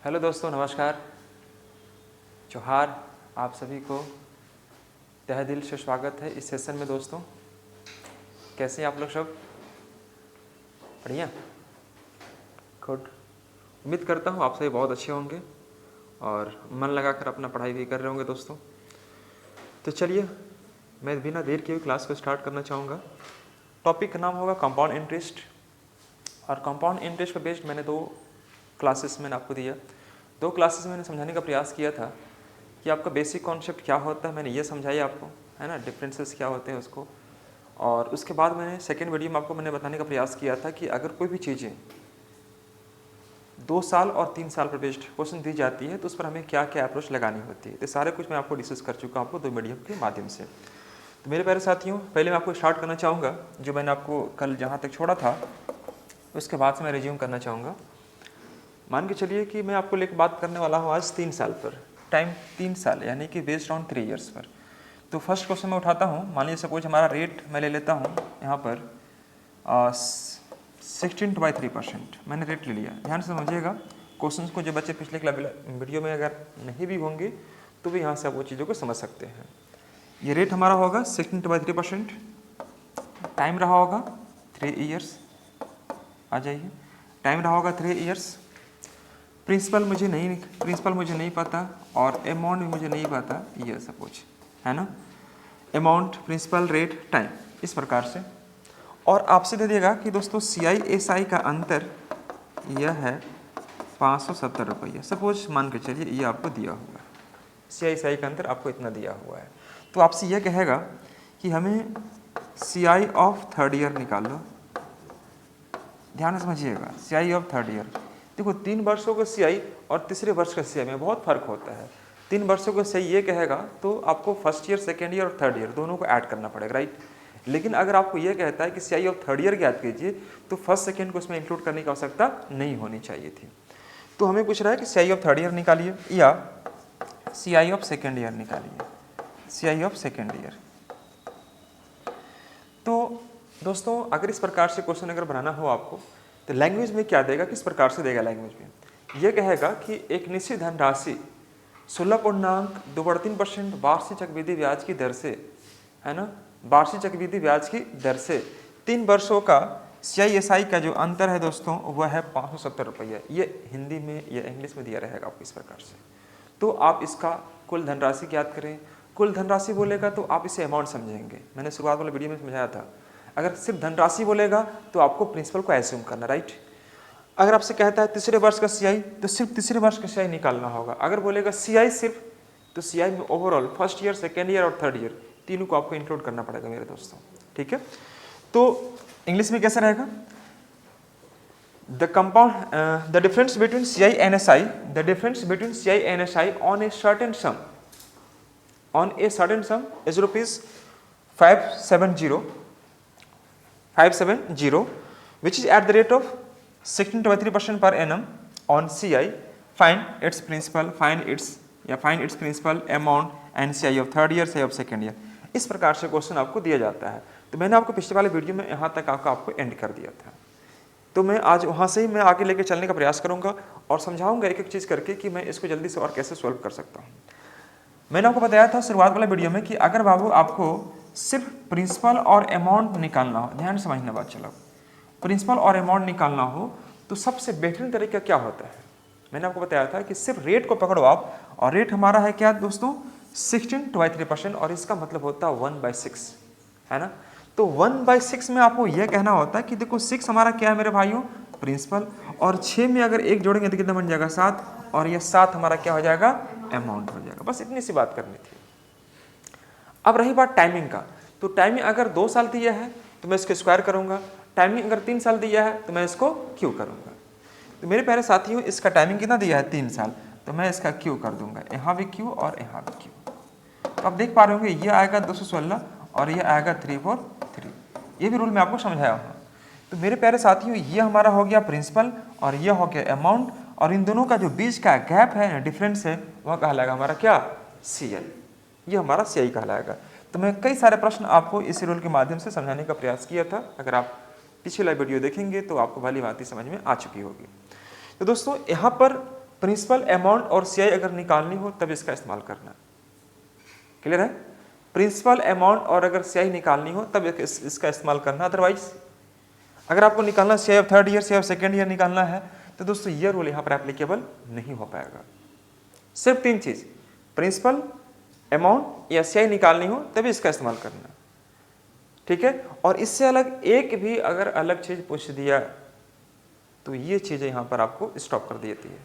Hello दोस्तों, नमस्कार। जोहार। आप सभी को तहे दिल से स्वागत है इस सेशन में। दोस्तों, कैसे हैं आप लोग? सब बढ़िया, गुड। उम्मीद करता हूँ आप सभी बहुत अच्छे होंगे और मन लगाकर अपना पढ़ाई भी कर रहे होंगे। दोस्तों, तो चलिए मैं बिना देर के हुए क्लास को स्टार्ट करना चाहूँगा। टॉपिक का नाम होगा कंपाउंड इंटरेस्ट। और कंपाउंड इंटरेस्ट पर बेस्ड मैंने 2 क्लासेस मैंने आपको दिया। 2 क्लासेस मैंने समझाने का प्रयास किया था कि आपका बेसिक कॉन्सेप्ट क्या होता है, मैंने ये समझाया आपको, है ना, डिफरेंसेस क्या होते हैं उसको। और उसके बाद मैंने सेकेंड वीडियो में आपको मैंने बताने का प्रयास किया था कि अगर कोई भी चीज़ें 2 साल और 3 साल पर बेस्ड क्वेश्चन दी जाती है तो उस पर हमें क्या क्या अप्रोच लगानी होती है। तो सारे कुछ मैं आपको डिस्कस कर चुका हूँ आपको 2 मीडियम के माध्यम से। तो मेरे प्यारे साथियों, पहले मैं आपको स्टार्ट करना चाहूँगा जो मैंने आपको कल जहाँ तक छोड़ा था उसके बाद से मैं रिज्यूम करना चाहूँगा। मान के चलिए कि मैं आपको लेकर बात करने वाला हूँ आज 3 साल पर, टाइम 3 साल यानी कि बेस्ड ऑन 3 ईयर्स पर। तो फर्स्ट क्वेश्चन मैं उठाता हूँ। मान लीजिए सपोज हमारा रेट मैं ले लेता हूँ यहाँ पर 16/3%। मैंने रेट ले लिया। ध्यान से समझिएगा क्वेश्चन को। जो बच्चे पिछले वीडियो में अगर नहीं भी होंगे तो भी यहाँ से आप वो चीज़ों को समझ सकते हैं। ये रेट हमारा होगा 16/3%। टाइम रहा होगा 3 ईयर्स। आ जाइए, टाइम रहा होगा 3 ईयर्स। प्रिंसिपल मुझे नहीं पता और अमाउंट भी मुझे नहीं पता, ये सपोज, है ना। अमाउंट, प्रिंसिपल, रेट, टाइम, इस प्रकार से। और आपसे दे देगा कि दोस्तों CISI का अंतर यह है 570 रुपये। सपोज मान के चलिए ये आपको दिया हुआ है, CISI का अंतर आपको इतना दिया हुआ है। तो आपसे यह कहेगा कि हमें CI ऑफ थर्ड ईयर निकाल लो। ध्यान से समझिएगा, CI ऑफ थर्ड ईयर। देखो 3 वर्षों का CI और तीसरे वर्ष का CI में बहुत फर्क होता है। 3 वर्षों का CI ये कहेगा तो आपको फर्स्ट ईयर, सेकेंड ईयर और थर्ड ईयर दोनों को ऐड करना पड़ेगा, राइट। लेकिन अगर आपको ये कहता है कि CI ऑफ थर्ड ईयर ज्ञात कीजिए तो फर्स्ट सेकेंड को उसमें इंक्लूड करने की आवश्यकता नहीं होनी चाहिए थी। तो हमें पूछ रहा है कि CI ऑफ थर्ड ईयर निकालिए या CI ऑफ सेकेंड ईयर निकालिए, CI ऑफ सेकेंड ईयर। तो दोस्तों अगर इस प्रकार से क्वेश्चन अगर बनाना हो आपको तो लैंग्वेज में क्या देगा, किस प्रकार से देगा लैंग्वेज में? यह कहेगा कि एक निश्चित धनराशि 16.2% वार्षिक चक्रवृद्धि ब्याज की दर से, है ना, वार्षिक चक्रवृद्धि ब्याज की दर से 3 वर्षों का CISI का जो अंतर है दोस्तों वह है 570 रुपये। ये हिंदी में या इंग्लिश में दिया रहेगा आपको इस प्रकार से। तो आप इसका कुल धनराशि ज्ञात करें। कुल धनराशि बोलेगा तो आप इसे अमाउंट समझेंगे। मैंने शुरुआत वाले वीडियो में समझाया था। अगर सिर्फ धनराशि बोलेगा तो आपको प्रिंसिपल को एज्यूम करना, राइट। अगर आपसे कहता है तीसरे वर्ष का CI तो सिर्फ तीसरे वर्ष का CI निकालना होगा। अगर बोलेगा CI सिर्फ, तो CI में overall first year, second year और थर्ड ईयर तीनों को आपको इंक्लूड करना पड़ेगा मेरे दोस्तों, ठीक है। तो इंग्लिश में कैसे रहेगा? The difference between CI and SI on a certain sum is rupees 570 which is at the rate of 16.3% per annum on CI. Find its principal, find its principal, amount and CI of third year, CI of second year। इस प्रकार से question आपको दिया जाता है। तो मैंने आपको पिछले वाले वीडियो में यहाँ तक आपको एंड कर दिया था। तो मैं आज वहाँ से ही मैं आगे लेके चलने का प्रयास करूँगा और समझाऊंगा एक एक चीज़ करके कि मैं इसको जल्दी से और कैसे सॉल्व कर सकता हूँ। मैंने आपको बताया था शुरुआत वाले वीडियो में कि अगर बाबू आपको सिर्फ प्रिंसिपल और अमाउंट निकालना हो, ध्यान से समझना बात, चलो प्रिंसिपल और अमाउंट निकालना हो तो सबसे बेहतरीन तरीका क्या होता है? मैंने आपको बताया था कि सिर्फ रेट को पकड़ो आप, और रेट हमारा है क्या दोस्तों? 16/3%, और इसका मतलब होता है 1/6, है ना। तो 1/6 में आपको यह कहना होता है कि देखो 6 हमारा क्या है मेरे भाइयों? प्रिंसिपल, और 6 में अगर 1 जोड़ेंगे तो कितना बन जाएगा? 7, और यह 7 हमारा क्या हो जाएगा? अमाउंट हो जाएगा। बस इतनी सी बात करनी थी। अब रही बात टाइमिंग का, तो टाइमिंग अगर 2 साल दिया है तो मैं इसको स्क्वायर करूंगा। टाइमिंग अगर 3 साल दिया है तो मैं इसको क्यू करूंगा। तो मेरे प्यारे साथियों इसका टाइमिंग कितना दिया है? 3 साल, तो मैं इसका क्यू कर दूंगा। यहाँ भी क्यू और यहाँ भी क्यू। तो आप देख पा रहे होंगे ये आएगा 216 और ये आएगा 343। ये भी रूल मैं आपको समझाया हूँ। तो मेरे प्यारे साथियों ये हमारा हो गया प्रिंसिपल और ये हो गया अमाउंट, और इन दोनों का जो बीच का गैप है, डिफरेंस है, वह कहलाएगा हमारा क्या? CI। ये हमारा CI कहलाएगा। तो मैं कई सारे प्रश्न आपको इस रूल के माध्यम से समझाने का प्रयास किया था। अगर आप पिछला वीडियो देखेंगे तो आपको भली भांति समझ में आ चुकी होगी। तो दोस्तों यहाँ पर प्रिंसिपल, अमाउंट और सीआई अगर निकालनी हो तब इसका इस्तेमाल करना। क्लियर है? प्रिंसिपल, अमाउंट और अगर सीआई निकालनी हो तब इसका इस्तेमाल करना। अदरवाइज अगर आपको निकालना CI of third year, CI of second year निकालना है तो दोस्तों ये रूल यहाँ पर एप्लीकेबल नहीं हो पाएगा। सिर्फ 3 चीज, प्रिंसिपल, अमाउंट या सीआई निकालनी हो तभी इसका इस्तेमाल करना। ठीक है? और इससे अलग एक भी अगर अलग चीज पूछ दिया तो ये चीजें यहाँ पर आपको स्टॉप कर देती है।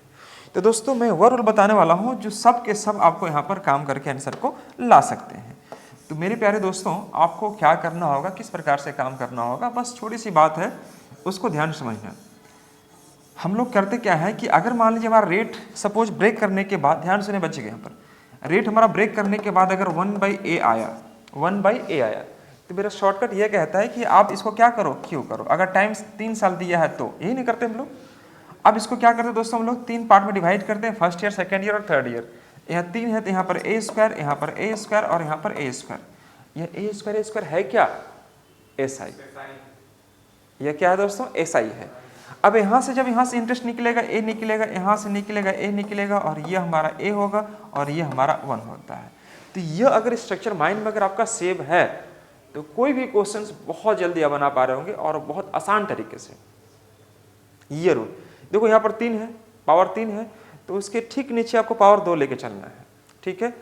तो दोस्तों मैं वह रूल बताने वाला हूँ जो सब के सब आपको यहाँ पर काम करके आंसर को ला सकते हैं। तो मेरे प्यारे दोस्तों, आपको क्या करना होगा, किस प्रकार से काम करना होगा, बस छोटी सी बात है, उसको ध्यान से समझना। हम लोग करते क्या है कि अगर मान लीजिए हमारा रेट सपोज ब्रेक करने के बाद, ध्यान से बच गए यहाँ पर, रेट हमारा ब्रेक करने के बाद अगर 1/a आया, 1/a आया, तो मेरा शॉर्टकट ये कहता है कि आप इसको क्या करो, क्यू करो। अगर टाइम 3 साल दिया है तो यही नहीं करते हम लोग। अब इसको क्या करते हैं दोस्तों, हम लोग 3 पार्ट में डिवाइड करते हैं, फर्स्ट ईयर, सेकेंड ईयर और थर्ड ईयर। यहाँ 3 है तो यहाँ पर a स्क्वायर, यहाँ पर a स्क्वायर और यहाँ पर a स्क्वायर। यह a स्क्वायर है क्या, SI। यह क्या है दोस्तों, SI है। अब यहाँ से जब यहाँ से इंटरेस्ट निकलेगा, a निकलेगा, यहाँ से निकलेगा a निकलेगा, और ये हमारा a होगा और ये हमारा 1 होता है। तो यह अगर स्ट्रक्चर माइंड में अगर आपका सेव है तो कोई भी क्वेश्चंस बहुत जल्दी आप बना पा रहे होंगे और बहुत आसान तरीके से। ये रूल देखो, यहाँ पर 3 है, पावर 3 है, तो उसके ठीक नीचे आपको पावर 2 लेके चलना है। ठीक है?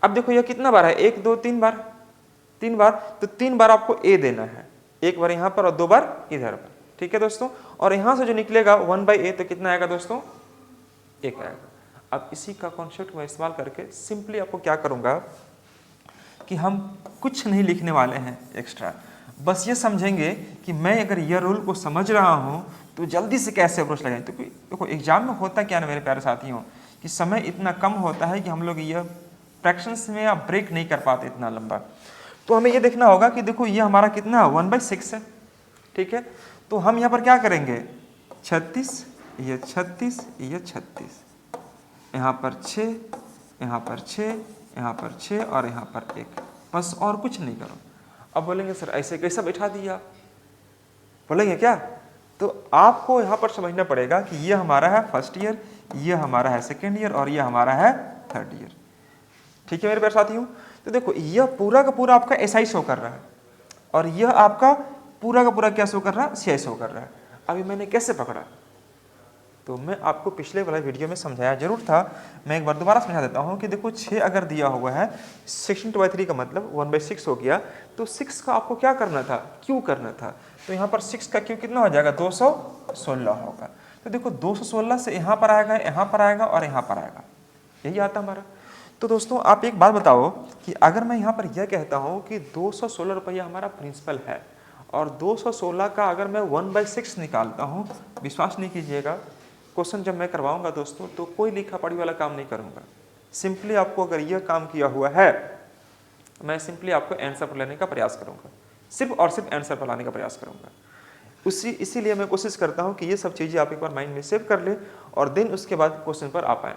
अब देखो यह कितना बार है, 1 2 3 बार, 3 बार, तो 3 बार आपको a देना है, 1 बार यहाँ पर और 2 बार इधर पर। ठीक है दोस्तों? और यहाँ से जो निकलेगा 1/a तो कितना आएगा दोस्तों, 1 आएगा। अब इसी का कॉन्सेप्ट मैं इस्तेमाल करके सिंपली आपको क्या करूँगा कि हम कुछ नहीं लिखने वाले हैं एक्स्ट्रा, बस ये समझेंगे कि मैं अगर यह रूल को समझ रहा हूँ तो जल्दी से कैसे अप्रोच लगाएं। तो देखो एग्जाम में होता क्या ना मेरे प्यारे साथियों, कि समय इतना कम होता है कि हम लोग यह फ्रैक्शंस में आप ब्रेक नहीं कर पाते इतना लंबा। तो हमें ये देखना होगा कि देखो ये हमारा कितना 1/6 है। ठीक है? तो हम यहाँ पर क्या करेंगे, 36, ये 36, ये 36, यहाँ पर 6, यहाँ पर 6, यहाँ पर 6 और यहाँ पर 1, बस और कुछ नहीं करो। अब बोलेंगे सर ऐसे कैसा बैठा दिया, बोलेंगे क्या? तो आपको यहाँ पर समझना पड़ेगा कि ये हमारा है फर्स्ट ईयर, ये हमारा है सेकेंड ईयर और ये हमारा है थर्ड ईयर। ठीक है मेरे प्यारे साथियों? तो देखो यह पूरा का पूरा आपका SI शो कर रहा है और यह आपका पूरा का पूरा क्या शो कर रहा है, CI शो कर रहा है। अभी मैंने कैसे पकड़ा, तो मैं आपको पिछले वाला वीडियो में समझाया जरूर था, मैं एक बार दोबारा समझा देता हूँ कि देखो 6 अगर दिया हुआ है, 16/3 का मतलब 1/6 हो गया, तो 6 का आपको क्या करना था, क्यू करना था। तो यहाँ पर 6 का क्यू कितना हो जाएगा, 216 होगा। तो देखो 216 से यहाँ पर आएगा, यहाँ पर आएगा और यहाँ पर आएगा, यही आता हमारा। तो दोस्तों आप एक बात बताओ कि अगर मैं यहाँ पर यह कहता हूँ कि 216 रुपया हमारा प्रिंसिपल है और 216 का अगर मैं 1/6 निकालता हूँ, विश्वास नहीं कीजिएगा, क्वेश्चन जब मैं करवाऊंगा दोस्तों तो कोई लिखा पढ़ी वाला काम नहीं करूंगा। सिंपली आपको अगर यह काम किया हुआ है, मैं सिंपली आपको आंसर पर लेने का प्रयास करूंगा, सिर्फ और सिर्फ आंसर पर लाने का प्रयास करूंगा। इसीलिए मैं कोशिश करता हूं कि ये सब चीज़ें आप एक बार माइंड में सेव कर ले और देन उसके बाद क्वेश्चन पर आ पाएँ।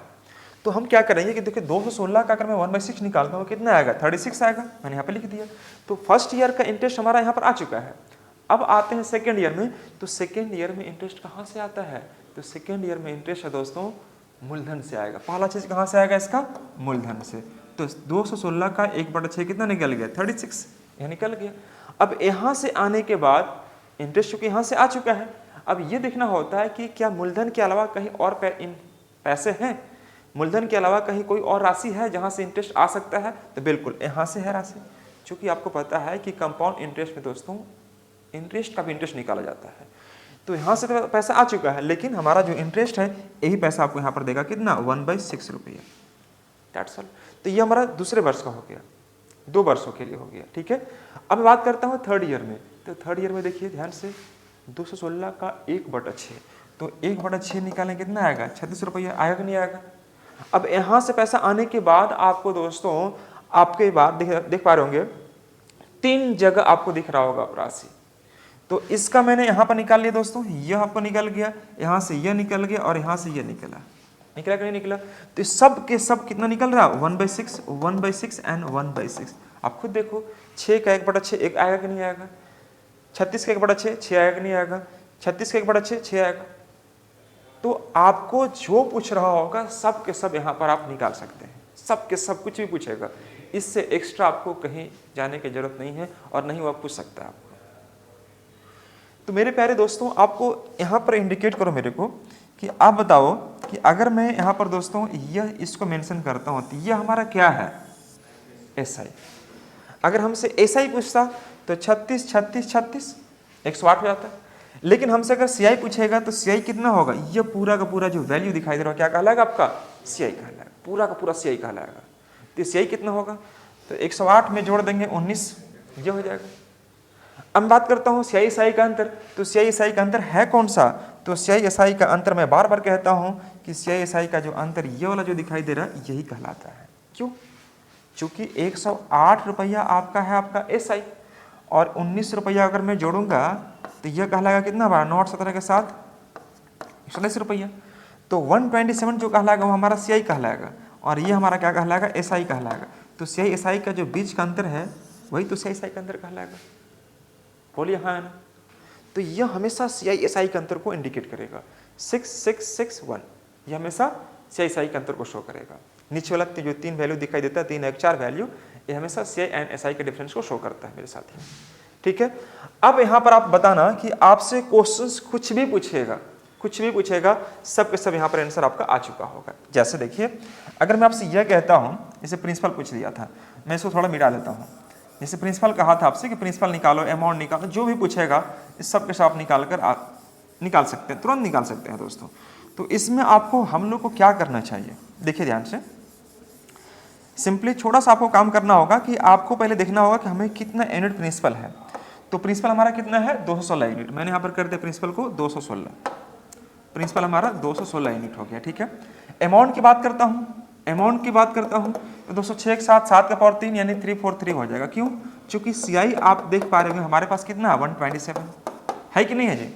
तो हम क्या करेंगे कि देखिए 216 का अगर मैं 1/6 निकालता हूँ कितना आएगा, 36 आएगा, मैंने यहाँ पे लिख दिया। तो फर्स्ट ईयर का इंटरेस्ट हमारा यहाँ पर आ चुका है। अब आते हैं सेकेंड ईयर में, तो सेकेंड ईयर में इंटरेस्ट कहाँ से आता है, तो सेकेंड ईयर में इंटरेस्ट है दोस्तों मूलधन से आएगा। पहला चीज कहाँ से आएगा इसका, मूलधन से। तो 216 का 1/6 कितना निकल गया, 36, यह निकल गया। अब यहाँ से आने के बाद इंटरेस्ट चूंकि यहाँ से आ चुका है, अब ये देखना होता है कि क्या मूलधन के अलावा कहीं और पैसे हैं, मूलधन के अलावा कहीं कोई और राशि है जहाँ से इंटरेस्ट आ सकता है, तो बिल्कुल यहाँ से है राशि। चूंकि आपको पता है कि कंपाउंड इंटरेस्ट में दोस्तों इंटरेस्ट का भी इंटरेस्ट निकाला जाता है, तो यहाँ से तो पैसा आ चुका है, लेकिन हमारा जो इंटरेस्ट है यही पैसा आपको यहाँ पर देगा कितना, 1/6 रुपया। That's all. तो ये हमारा दूसरे वर्ष का हो गया, 2 वर्षों के लिए हो गया। ठीक है? अब बात करता हूँ थर्ड ईयर में। तो थर्ड ईयर में देखिए ध्यान से, 216 का 1/6, तो 1/6 निकालें कितना आएगा, 36 रुपया आएगा कि नहीं आएगा। अब यहाँ से पैसा आने के बाद आपको दोस्तों आपके बाद देख पा रहे होंगे 3 जगह आपको दिख रहा होगा राशि। तो इसका मैंने यहाँ पर निकाल लिया दोस्तों, यह आपको निकल गया, यहाँ से यह निकल गया और यहाँ से यह निकला कि नहीं निकला। तो सब के सब कितना निकल रहा, 1/6, 1/6 एंड 1/6। आप खुद देखो 6 का 1/6 1 आएगा कि नहीं आएगा, 36 का 1/6 6 आएगा कि नहीं आएगा, 36 का 1/6 6 आएगा। तो आपको जो पूछ रहा होगा सब के सब यहाँ पर आप निकाल सकते हैं, सब के सब कुछ भी पूछेगा, इससे एक्स्ट्रा आपको कहीं जाने की जरूरत नहीं है और नहीं वो आप पूछ सकता है आपको। तो मेरे प्यारे दोस्तों, आपको यहाँ पर इंडिकेट करो मेरे को कि आप बताओ कि अगर मैं यहाँ पर दोस्तों यह इसको मेंशन करता हूँ तो यह हमारा क्या है, SI। अगर हमसे SI पूछता तो 36 36 36 108 हो जाता है, लेकिन हमसे अगर CI पूछेगा तो CI कितना होगा, यह पूरा का पूरा जो वैल्यू दिखाई दे रहा है क्या कहलाएगा आपका, CI कहलाएगा, पूरा का पूरा CI कहलाएगा। तो CI कितना होगा, तो 108 में जोड़ देंगे 19, ये हो जाएगा। अब बात करता हूँ CI SI का अंतर, तो CI SI का अंतर है कौन सा, तो CI SI का अंतर मैं बार बार कहता हूँ कि CI SI का जो अंतर ये वाला जो दिखाई दे रहा है यही कहलाता है। क्यों, चूंकि 108 रुपया आपका है आपका SI और 19 रुपया अगर मैं जोड़ूंगा तो यह कहलाएगा कितना बार, 9 17 के साथ 140 रुपया। तो 127 जो कहलाएगा वो हमारा CI कहलाएगा और ये हमारा क्या कहलाएगा, SI कहलाएगा। तो CI SI का जो बीच का अंतर है वही तो CI SI का अंतर कहलाएगा, बोलिए हाँ है ना। तो यह हमेशा CI SI के अंतर को इंडिकेट करेगा, 6661 ये हमेशा CI SI के अंतर को शो करेगा। नीचे वाला जो 3 वैल्यू दिखाई देता है, 3 1 4 वैल्यू, ये हमेशा CI एंड SI के डिफरेंस को शो करता है मेरे साथी। ठीक है, अब यहाँ पर आप बताना कि आपसे क्वेश्चंस कुछ भी पूछेगा, सब के सब यहाँ पर आंसर आपका आ चुका होगा। जैसे देखिए, अगर मैं आपसे यह कहता हूँ, जैसे प्रिंसिपल पूछ दिया था, मैं इसको थोड़ा मिटा लेता हूँ। जैसे प्रिंसिपल कहा था आपसे कि प्रिंसिपल निकालो, अमाउंट निकालो, जो भी पूछेगा इस सब के सब आप निकाल सकते हैं, तुरंत निकाल सकते हैं दोस्तों। तो इसमें आपको हम लोग को क्या करना चाहिए, देखिए ध्यान से, सिंपली छोटा सा आपको काम करना होगा कि आपको पहले देखना होगा कि हमें कितना यूनिट प्रिंसिपल है। तो प्रिंसिपल हमारा कितना है, 216 यूनिट। मैंने यहाँ पर कर दिया प्रिंसिपल को 216, प्रिंसिपल हमारा 216 यूनिट हो गया। ठीक है, अमाउंट की बात करता हूँ, तो 206 के साथ 7 का पावर 3 यानी 343 हो जाएगा। क्यों, चूंकि CI आप देख पा रहे हो हमारे पास कितना है, 127 है कि नहीं है जी।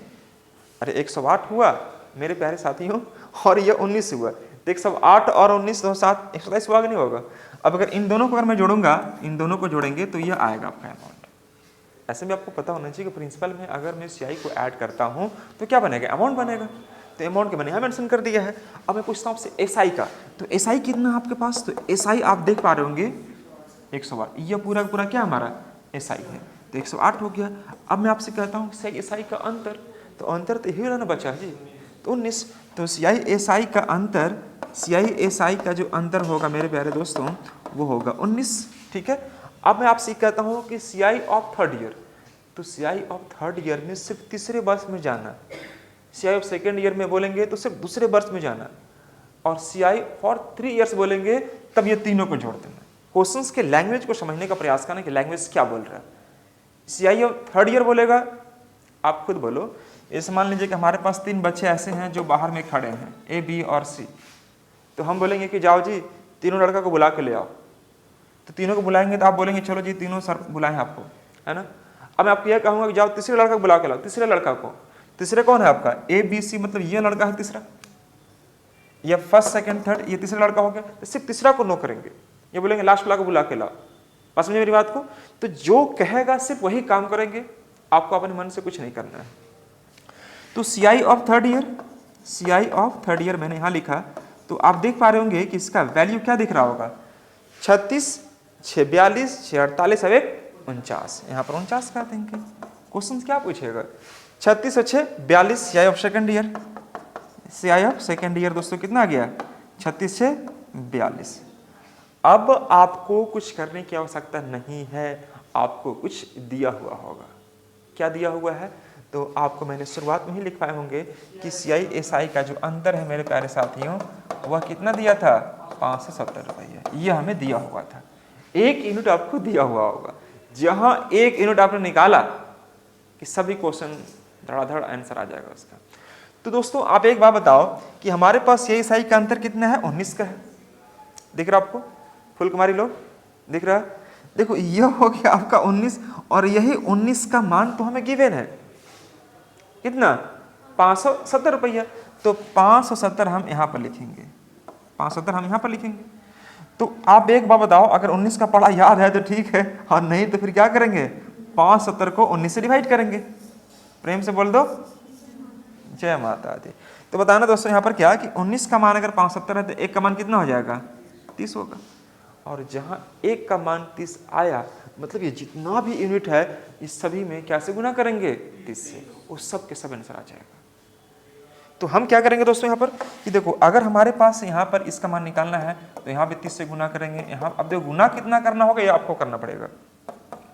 अरे 108 हुआ मेरे प्यारे साथियों और ये 19 हुआ, तो 108 और 19 207 127 हुआ कि नहीं होगा। अब अगर इन दोनों को अगर मैं जोड़ूंगा, इन दोनों को जोड़ेंगे तो यह आएगा आपका अमाउंट। ऐसे भी आपको पता होना चाहिए कि प्रिंसिपल में अगर मैं CI को ऐड करता हूं तो क्या बनेगा, अमाउंट बनेगा। तो अमाउंट के मैंने यहाँ मेंशन कर दिया है। अब मैं पूछता हूँ आपसे SI का, तो SI कितना आपके पास, तो SI आप देख पा रहे होंगे 108, यह पूरा पूरा क्या हमारा SI है, तो 108 हो गया। अब मैं आपसे कहता हूँ SI का अंतर, तो अंतर तो यही रहना बचा जी, तो 19। तो CI SI का अंतर, CI SI का जो अंतर होगा मेरे प्यारे दोस्तों वो होगा 19। ठीक है, अब मैं आपसे कहता हूँ कि CI ऑफ थर्ड ईयर, तो CI ऑफ थर्ड ईयर में सिर्फ तीसरे वर्ष में जाना, CI ऑफ सेकेंड ईयर में बोलेंगे तो सिर्फ दूसरे वर्ष में जाना, और CI फॉर 3 इयर्स बोलेंगे तब ये तीनों को जोड़ देना। क्वेश्चंस के लैंग्वेज को समझने का प्रयास करना कि लैंग्वेज क्या बोल रहा है। CI ऑफ थर्ड ईयर बोलेगा, आप खुद बोलो, ऐसे मान लीजिए कि हमारे पास 3 बच्चे ऐसे हैं जो बाहर में खड़े हैं, A B और C, तो हम बोलेंगे कि जाओ जी तीनों लड़का को बुला के ले आओ। तो तीनों को बुलाएंगे तो आप बोलेंगे चलो जी तीनों सर बुलाएं आपको, है ना। अब मैं आपको यह कहूँगा कि जाओ तीसरे लड़का को बुला के लाओ, तीसरे लड़का को, तीसरे कौन है आपका A B C, मतलब ये लड़का है तीसरा, या फर्स्ट सेकंड थर्ड ये तीसरा लड़का हो गया, तो सिर्फ तीसरा को नो करेंगे, ये बोलेंगे लास्ट वाला को बुला के लाओ। बस समझे मेरी बात को। तो जो कहेगा सिर्फ वही काम करेंगे, आपको अपने मन से कुछ नहीं करना है। तो CI ऑफ थर्ड ईयर मैंने यहाँ लिखा, तो आप देख पा रहे होंगे कि इसका वैल्यू क्या दिख रहा होगा, 36 6 42 6 48 अब 49, यहाँ पर 49 कर देंगे। क्वेश्चन क्या पूछेगा, 36 और 6 42, CI ऑफ सेकेंड ईयर दोस्तों कितना आ गया, 36 6 42। अब आपको कुछ करने की आवश्यकता नहीं है, आपको कुछ दिया हुआ होगा। क्या दिया हुआ है, तो आपको मैंने शुरुआत में ही लिखवाए होंगे कि CI SI का जो अंतर है मेरे प्यारे साथियों वह कितना दिया था, 570 रुपये, यह हमें दिया हुआ था। 1 यूनिट आपको दिया हुआ होगा, जहां 1 यूनिट आपने निकाला कि सभी क्वेश्चन धड़ाधड़ आंसर आ जाएगा उसका। तो दोस्तों आप एक बात बताओ कि हमारे पास CI SI का अंतर कितना है, 19 का है, दिख रहा आपको, फुल कुमारी लोग दिख रहा है। देखो यह हो गया आपका 19 और यही 19 का मान तो हमें गिवन है कितना, 570 रुपया। तो 570 हम यहाँ पर लिखेंगे, 570 हम यहाँ पर लिखेंगे। तो आप एक बात बताओ, अगर 19 का पढ़ा याद है तो ठीक है, और नहीं तो फिर क्या करेंगे, 570 को 19 से डिवाइड करेंगे। प्रेम से बोल दो जय माता दी। तो बताना दोस्तों यहाँ पर क्या कि 19 का मान अगर 570 है तो 1 का मान कितना हो जाएगा, 30 होगा। और जहाँ 1 का मान 30 आया मतलब ये जितना भी यूनिट है इस सभी में क्या से गुना करेंगे, 30 से, उस सब के सब आंसर आ जाएगा। तो हम क्या करेंगे दोस्तों यहाँ पर कि देखो अगर हमारे पास यहाँ पर इसका मान निकालना है तो यहाँ पे 30 से गुना करेंगे। यहाँ अब देखो गुना कितना करना होगा ये आपको करना पड़ेगा।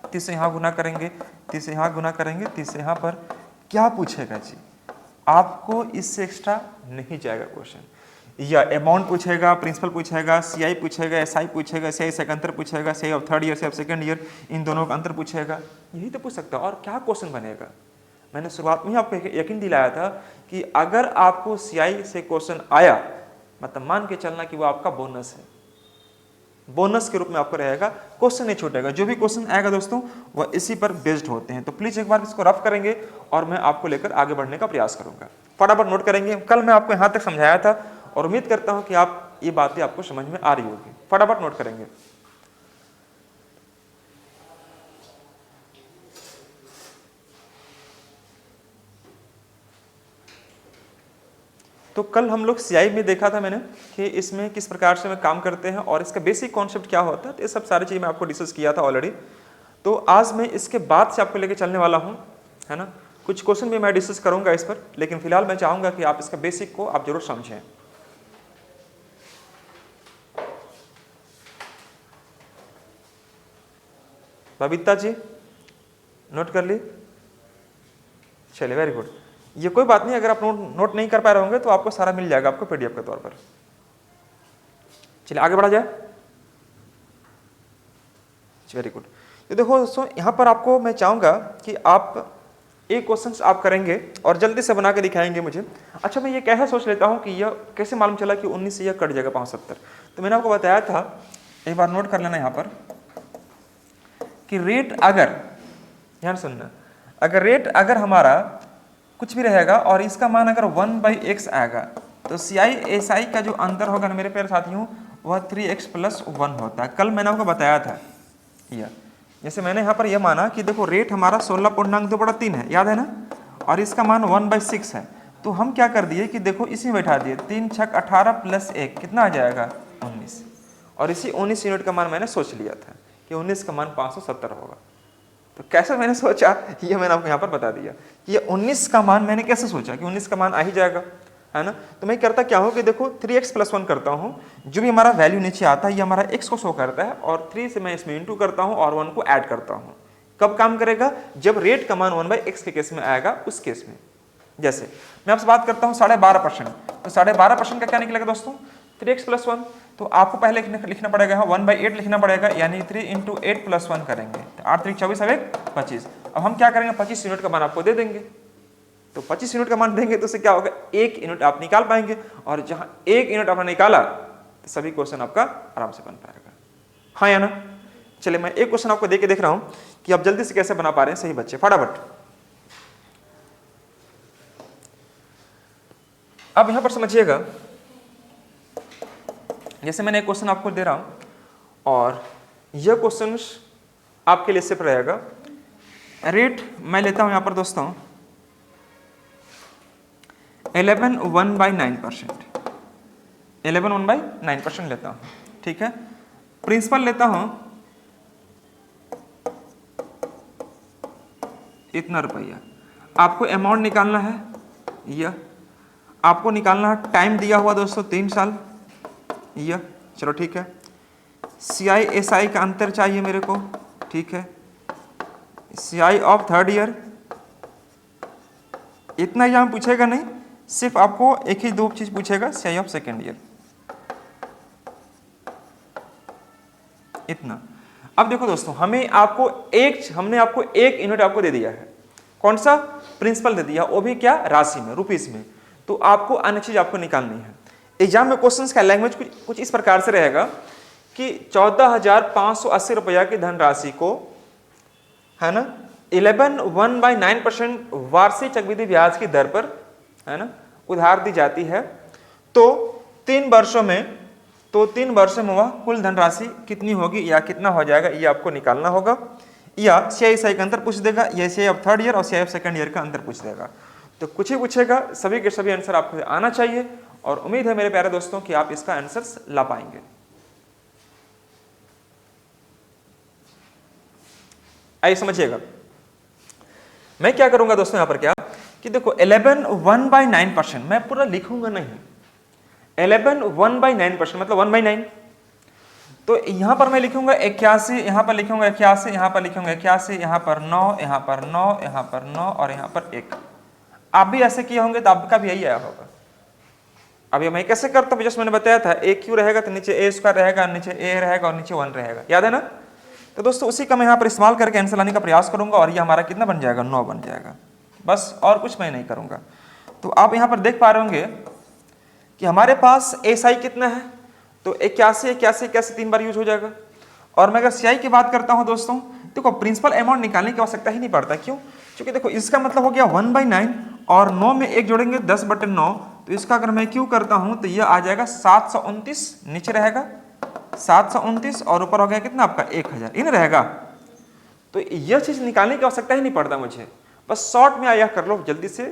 30 से यहाँ गुना करेंगे, 30 से यहाँ गुना करेंगे, 30 से यहाँ पर क्या पूछेगा जी, आपको इससे एक्स्ट्रा नहीं जाएगा क्वेश्चन। या अमाउंट पूछेगा, प्रिंसिपल पूछेगा, सीआई पूछेगा, एसआई पूछेगा, सीआई से अंतर पूछेगा, सीआई ऑफ थर्ड ईयर से ऑफ सेकंड ईयर, इन दोनों का अंतर पूछेगा, यही तो पूछ सकता है। और क्या क्वेश्चन बनेगा, मैंने शुरुआत में ही आपको यकीन दिलाया था कि अगर आपको सीआई से क्वेश्चन आया मतलब मान के चलना कि वो आपका बोनस है, बोनस के रूप में आपको रहेगा, क्वेश्चन नहीं छूटेगा। जो भी क्वेश्चन आएगा दोस्तों वह इसी पर बेस्ड होते हैं। तो प्लीज एक बार इसको रफ करेंगे और मैं आपको लेकर आगे बढ़ने का प्रयास करूंगा। फटाफट नोट करेंगे। कल मैं आपको यहाँ तक समझाया था और उम्मीद करता हूँ कि आप ये बातें आपको समझ में आ रही होगी। फटाफट नोट करेंगे। तो कल हम लोग सीआई में देखा था मैंने कि इसमें किस प्रकार से हम काम करते हैं और इसका बेसिक कॉन्सेप्ट क्या होता है, तो ये सब सारी चीज़ मैं आपको डिस्कस किया था ऑलरेडी। तो आज मैं इसके बाद से आपको लेके चलने वाला हूँ, है ना। कुछ क्वेश्चन भी मैं डिस्कस करूंगा इस पर, लेकिन फिलहाल मैं चाहूंगा कि आप इसका बेसिक को आप जरूर समझें। बबीता जी नोट कर ली, चलिए वेरी गुड। ये कोई बात नहीं, अगर आप नोट नहीं कर पा रहे होंगे तो आपको सारा मिल जाएगा आपको पीडीएफ के तौर पर। चलिए आगे बढ़ा जाए। Very good. तो देखो दोस्तों यहाँ पर आपको मैं चाहूंगा कि आप एक क्वेश्चन आप करेंगे और जल्दी से बना के दिखाएंगे मुझे। अच्छा मैं ये कैसे सोच लेता हूँ कि यह कैसे मालूम चला कि 19 से यह कट जाएगा 570। तो मैंने आपको बताया था, एक बार नोट कर लेना यहाँ पर कि रेट अगर, ध्यान सुनना, अगर रेट अगर हमारा कुछ भी रहेगा और इसका मान अगर 1/x आएगा तो सीआई एसआई का जो अंतर होगा ना मेरे प्यारे साथियों वह 3x + 1 होता है। कल मैंने आपको बताया था यह, जैसे मैंने यहाँ पर यह माना कि देखो रेट हमारा 16.2/3 है, याद है ना, और इसका मान 1/6 है। तो हम क्या कर दिए कि देखो इसी में बैठा दिए, 3 × 6 = 18 + 1 कितना आ जाएगा 19। और इसी 19 यूनिट का मान मैंने सोच लिया था कि 19 का मान 570 होगा। तो कैसे मैंने सोचा ये मैंने आपको यहाँ पर बता दिया कि ये 19 का मान मैंने कैसे सोचा कि 19 का मान आ ही जाएगा, है ना। तो मैं करता क्या हूँ कि देखो 3x + 1 करता हूँ, जो भी हमारा वैल्यू नीचे आता है ये हमारा x को शो करता है और 3 से मैं इसमें इंटू करता हूँ और 1 को ऐड करता हूँ। कब काम करेगा, जब रेट का मान 1/x के केस में आएगा उस केस में। जैसे मैं आपसे बात करता हूँ 12.5%, तो 12.5% का क्या निकलेगा दोस्तों 3x + 1। तो आपको पहले लिखना पड़ेगा 1/8 लिखना पड़ेगा, यानी 3 × 8 + 1 करेंगे, 8 × 3 = 24 और 1 25। अब हम क्या करेंगे 25 यूनिट का मान आपको दे देंगे। तो 25 यूनिट का मान देंगे तो उससे क्या होगा 1 यूनिट आप निकाल पाएंगे, और जहां 1 यूनिट आपने निकाला तो सभी क्वेश्चन आपका आराम से बन पाएगा, हाँ या ना। चलिए मैं एक क्वेश्चन आपको दे के देख रहा हूं कि आप जल्दी से कैसे बना पा रहे हैं सही बच्चे, फटाफट। अब यहां पर समझिएगा, जैसे मैंने एक क्वेश्चन आपको दे रहा हूं और यह क्वेश्चन आपके लिए सिर्फ रहेगा। रेट मैं लेता हूं यहां पर दोस्तों 11 1/9%, 11 1/9% लेता हूं, ठीक है। प्रिंसिपल लेता हूं इतना रुपया। आपको अमाउंट निकालना है, यह आपको निकालना है, टाइम दिया हुआ दोस्तों 3 साल, यह चलो ठीक है। सीआई एसआई का अंतर चाहिए मेरे को, ठीक है। सीआई ऑफ थर्ड ईयर, इतना यहाँ पूछेगा नहीं, सिर्फ आपको एक ही 2 चीज पूछेगा, सीआई ऑफ सेकेंड ईयर, इतना। अब देखो दोस्तों हमने आपको एक यूनिट आपको दे दिया है, कौन सा, प्रिंसिपल दे दिया, वो भी क्या राशि में, रुपीस में। तो आपको अन्य चीज आपको निकालनी है। एग्जाम में क्वेश्चंस का लैंग्वेज कुछ इस प्रकार से रहेगा कि 14,580 रुपया की धनराशि को, है ना, 11 1/9% वार्षिक चक्रवृद्धि ब्याज की दर पर, है ना, उधार दी जाती है। तो 3 वर्षों में वह कुल धनराशि कितनी होगी या कितना हो जाएगा ये आपको निकालना होगा। या सीआई का अंतर पूछ देगा, या सीआई ऑफ थर्ड ईयर और सीआई ऑफ सेकंड ईयर का अंतर पूछ देगा। तो कुछ ही पूछेगा, सभी के सभी आंसर आपको आना चाहिए और उम्मीद है मेरे प्यारे दोस्तों कि आप इसका आंसर ला पाएंगे। आइए समझिएगा, मैं क्या करूंगा दोस्तों यहाँ पर क्या कि देखो 11 1/9%, मैं पूरा लिखूंगा नहीं, 11 1/9% मतलब 1/9, तो यहाँ पर मैं लिखूंगा 81, यहाँ पर लिखूंगा 81, यहाँ पर लिखूंगा 81, यहाँ पर 9, यहाँ पर 9, यहाँ पर 9 और यहाँ पर 1। आप भी ऐसे किए होंगे तो आपका भी यही आया होगा। अभी मैं कैसे करता हूँ, जैसे मैंने बताया था, ए क्यू रहेगा तो नीचे ए स्क्वायर रहेगा, नीचे ए रहेगा और नीचे 1 रहेगा, याद है ना। तो दोस्तों उसी का मैं यहाँ पर इस्तेमाल करके आंसर लाने का प्रयास करूंगा और ये हमारा कितना बन जाएगा, 9 बन जाएगा, बस और कुछ मैं नहीं करूंगा। तो आप यहाँ पर देख पा रहे होंगे कि हमारे पास एसआई कितना है, तो 81 81 81 3 बार यूज हो जाएगा। और मैं अगर सीआई की बात करता हूँ दोस्तों, देखो प्रिंसिपल अमाउंट निकालने की आवश्यकता ही नहीं पड़ता, क्यों, क्योंकि देखो इसका मतलब हो गया 1/9 और 9 में 1 जोड़ेंगे 10/9, तो इसका अगर मैं क्यों करता हूँ तो यह आ जाएगा 729, नीचे रहेगा 729 और ऊपर हो गया कितना आपका 1000, इन रहेगा। तो यह चीज निकालने की आवश्यकता ही नहीं पड़ता मुझे, बस शॉर्ट में आया कर लो जल्दी से।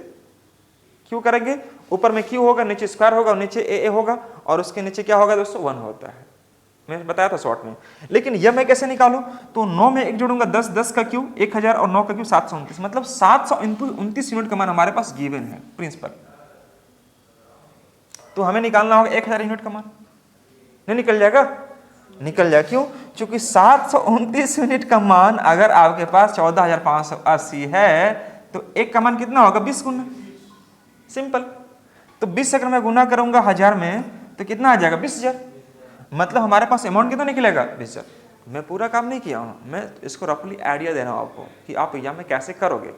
क्यों करेंगे, ऊपर में क्यू होगा, नीचे स्क्वायर होगा और नीचे ए होगा और उसके नीचे क्या होगा दोस्तों 1 होता है, मैं बताया था शॉर्ट में। लेकिन यह मैं कैसे निकालूं, तो 9 में 1 जोड़ूंगा 10, 10 का क्यू 1000 और 9 का क्यू 729, मतलब 729 यूनिट का मान हमारे पास गिवन है प्रिंसिपल। तो हमें निकालना होगा 1000 यूनिट का मान, नहीं निकल जाएगा, निकल जाए, क्यों, क्योंकि 729 यूनिट का मान अगर आपके पास 14,580 है तो एक का मान कितना होगा 20 गुना, सिंपल। तो 20 से अगर मैं गुना करूंगा 1000 में तो कितना आ जाएगा 20,000, मतलब हमारे पास अमाउंट कितना निकलेगा 20,000। मैं पूरा काम नहीं किया हूँ, मैं इसको रफली आइडिया दे रहा हूँ आपको कि आप एग्जाम में कैसे करोगे।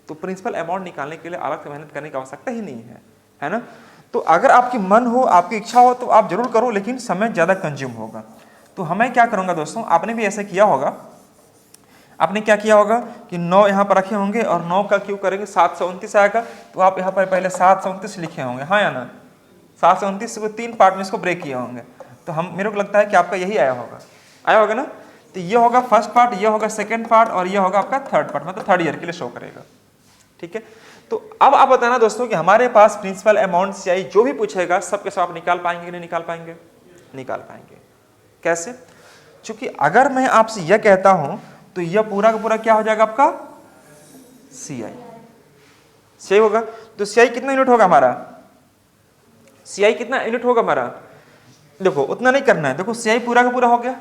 तो प्रिंसिपल अमाउंट निकालने के लिए अलग से मेहनत करने की आवश्यकता ही नहीं है ना। तो अगर आपकी मन हो, आपकी इच्छा हो तो आप जरूर करो, लेकिन समय ज़्यादा कंज्यूम होगा। तो हमें क्या करूँगा दोस्तों, आपने भी ऐसे किया होगा, आपने क्या किया होगा कि 9 यहाँ पर रखे होंगे और 9 का क्यू करेंगे 729 आएगा, तो आप यहाँ पर पहले 729 लिखे होंगे, हाँ या ना, 729 को 3 पार्ट में इसको ब्रेक किए होंगे। तो हम मेरे को लगता है कि आपका यही आया होगा ना। तो ये होगा फर्स्ट पार्ट, ये होगा सेकंड पार्ट और ये होगा आपका थर्ड पार्ट, मतलब थर्ड ईयर के लिए शो करेगा, ठीक है। तो अब आप बताना दोस्तों कि हमारे पास प्रिंसिपल अमाउंट सीआई जो भी पूछेगा सबके सब आप निकाल पाएंगे कि नहीं निकाल पाएंगे, निकाल पाएंगे। कैसे, क्योंकि अगर मैं आपसे यह कहता हूं तो यह पूरा का पूरा क्या हो जाएगा आपका सीआई, सही होगा। तो सीआई कितना यूनिट होगा हमारा, सीआई कितना यूनिट होगा हमारा, देखो उतना नहीं करना है, देखो सीआई पूरा का पूरा हो गया।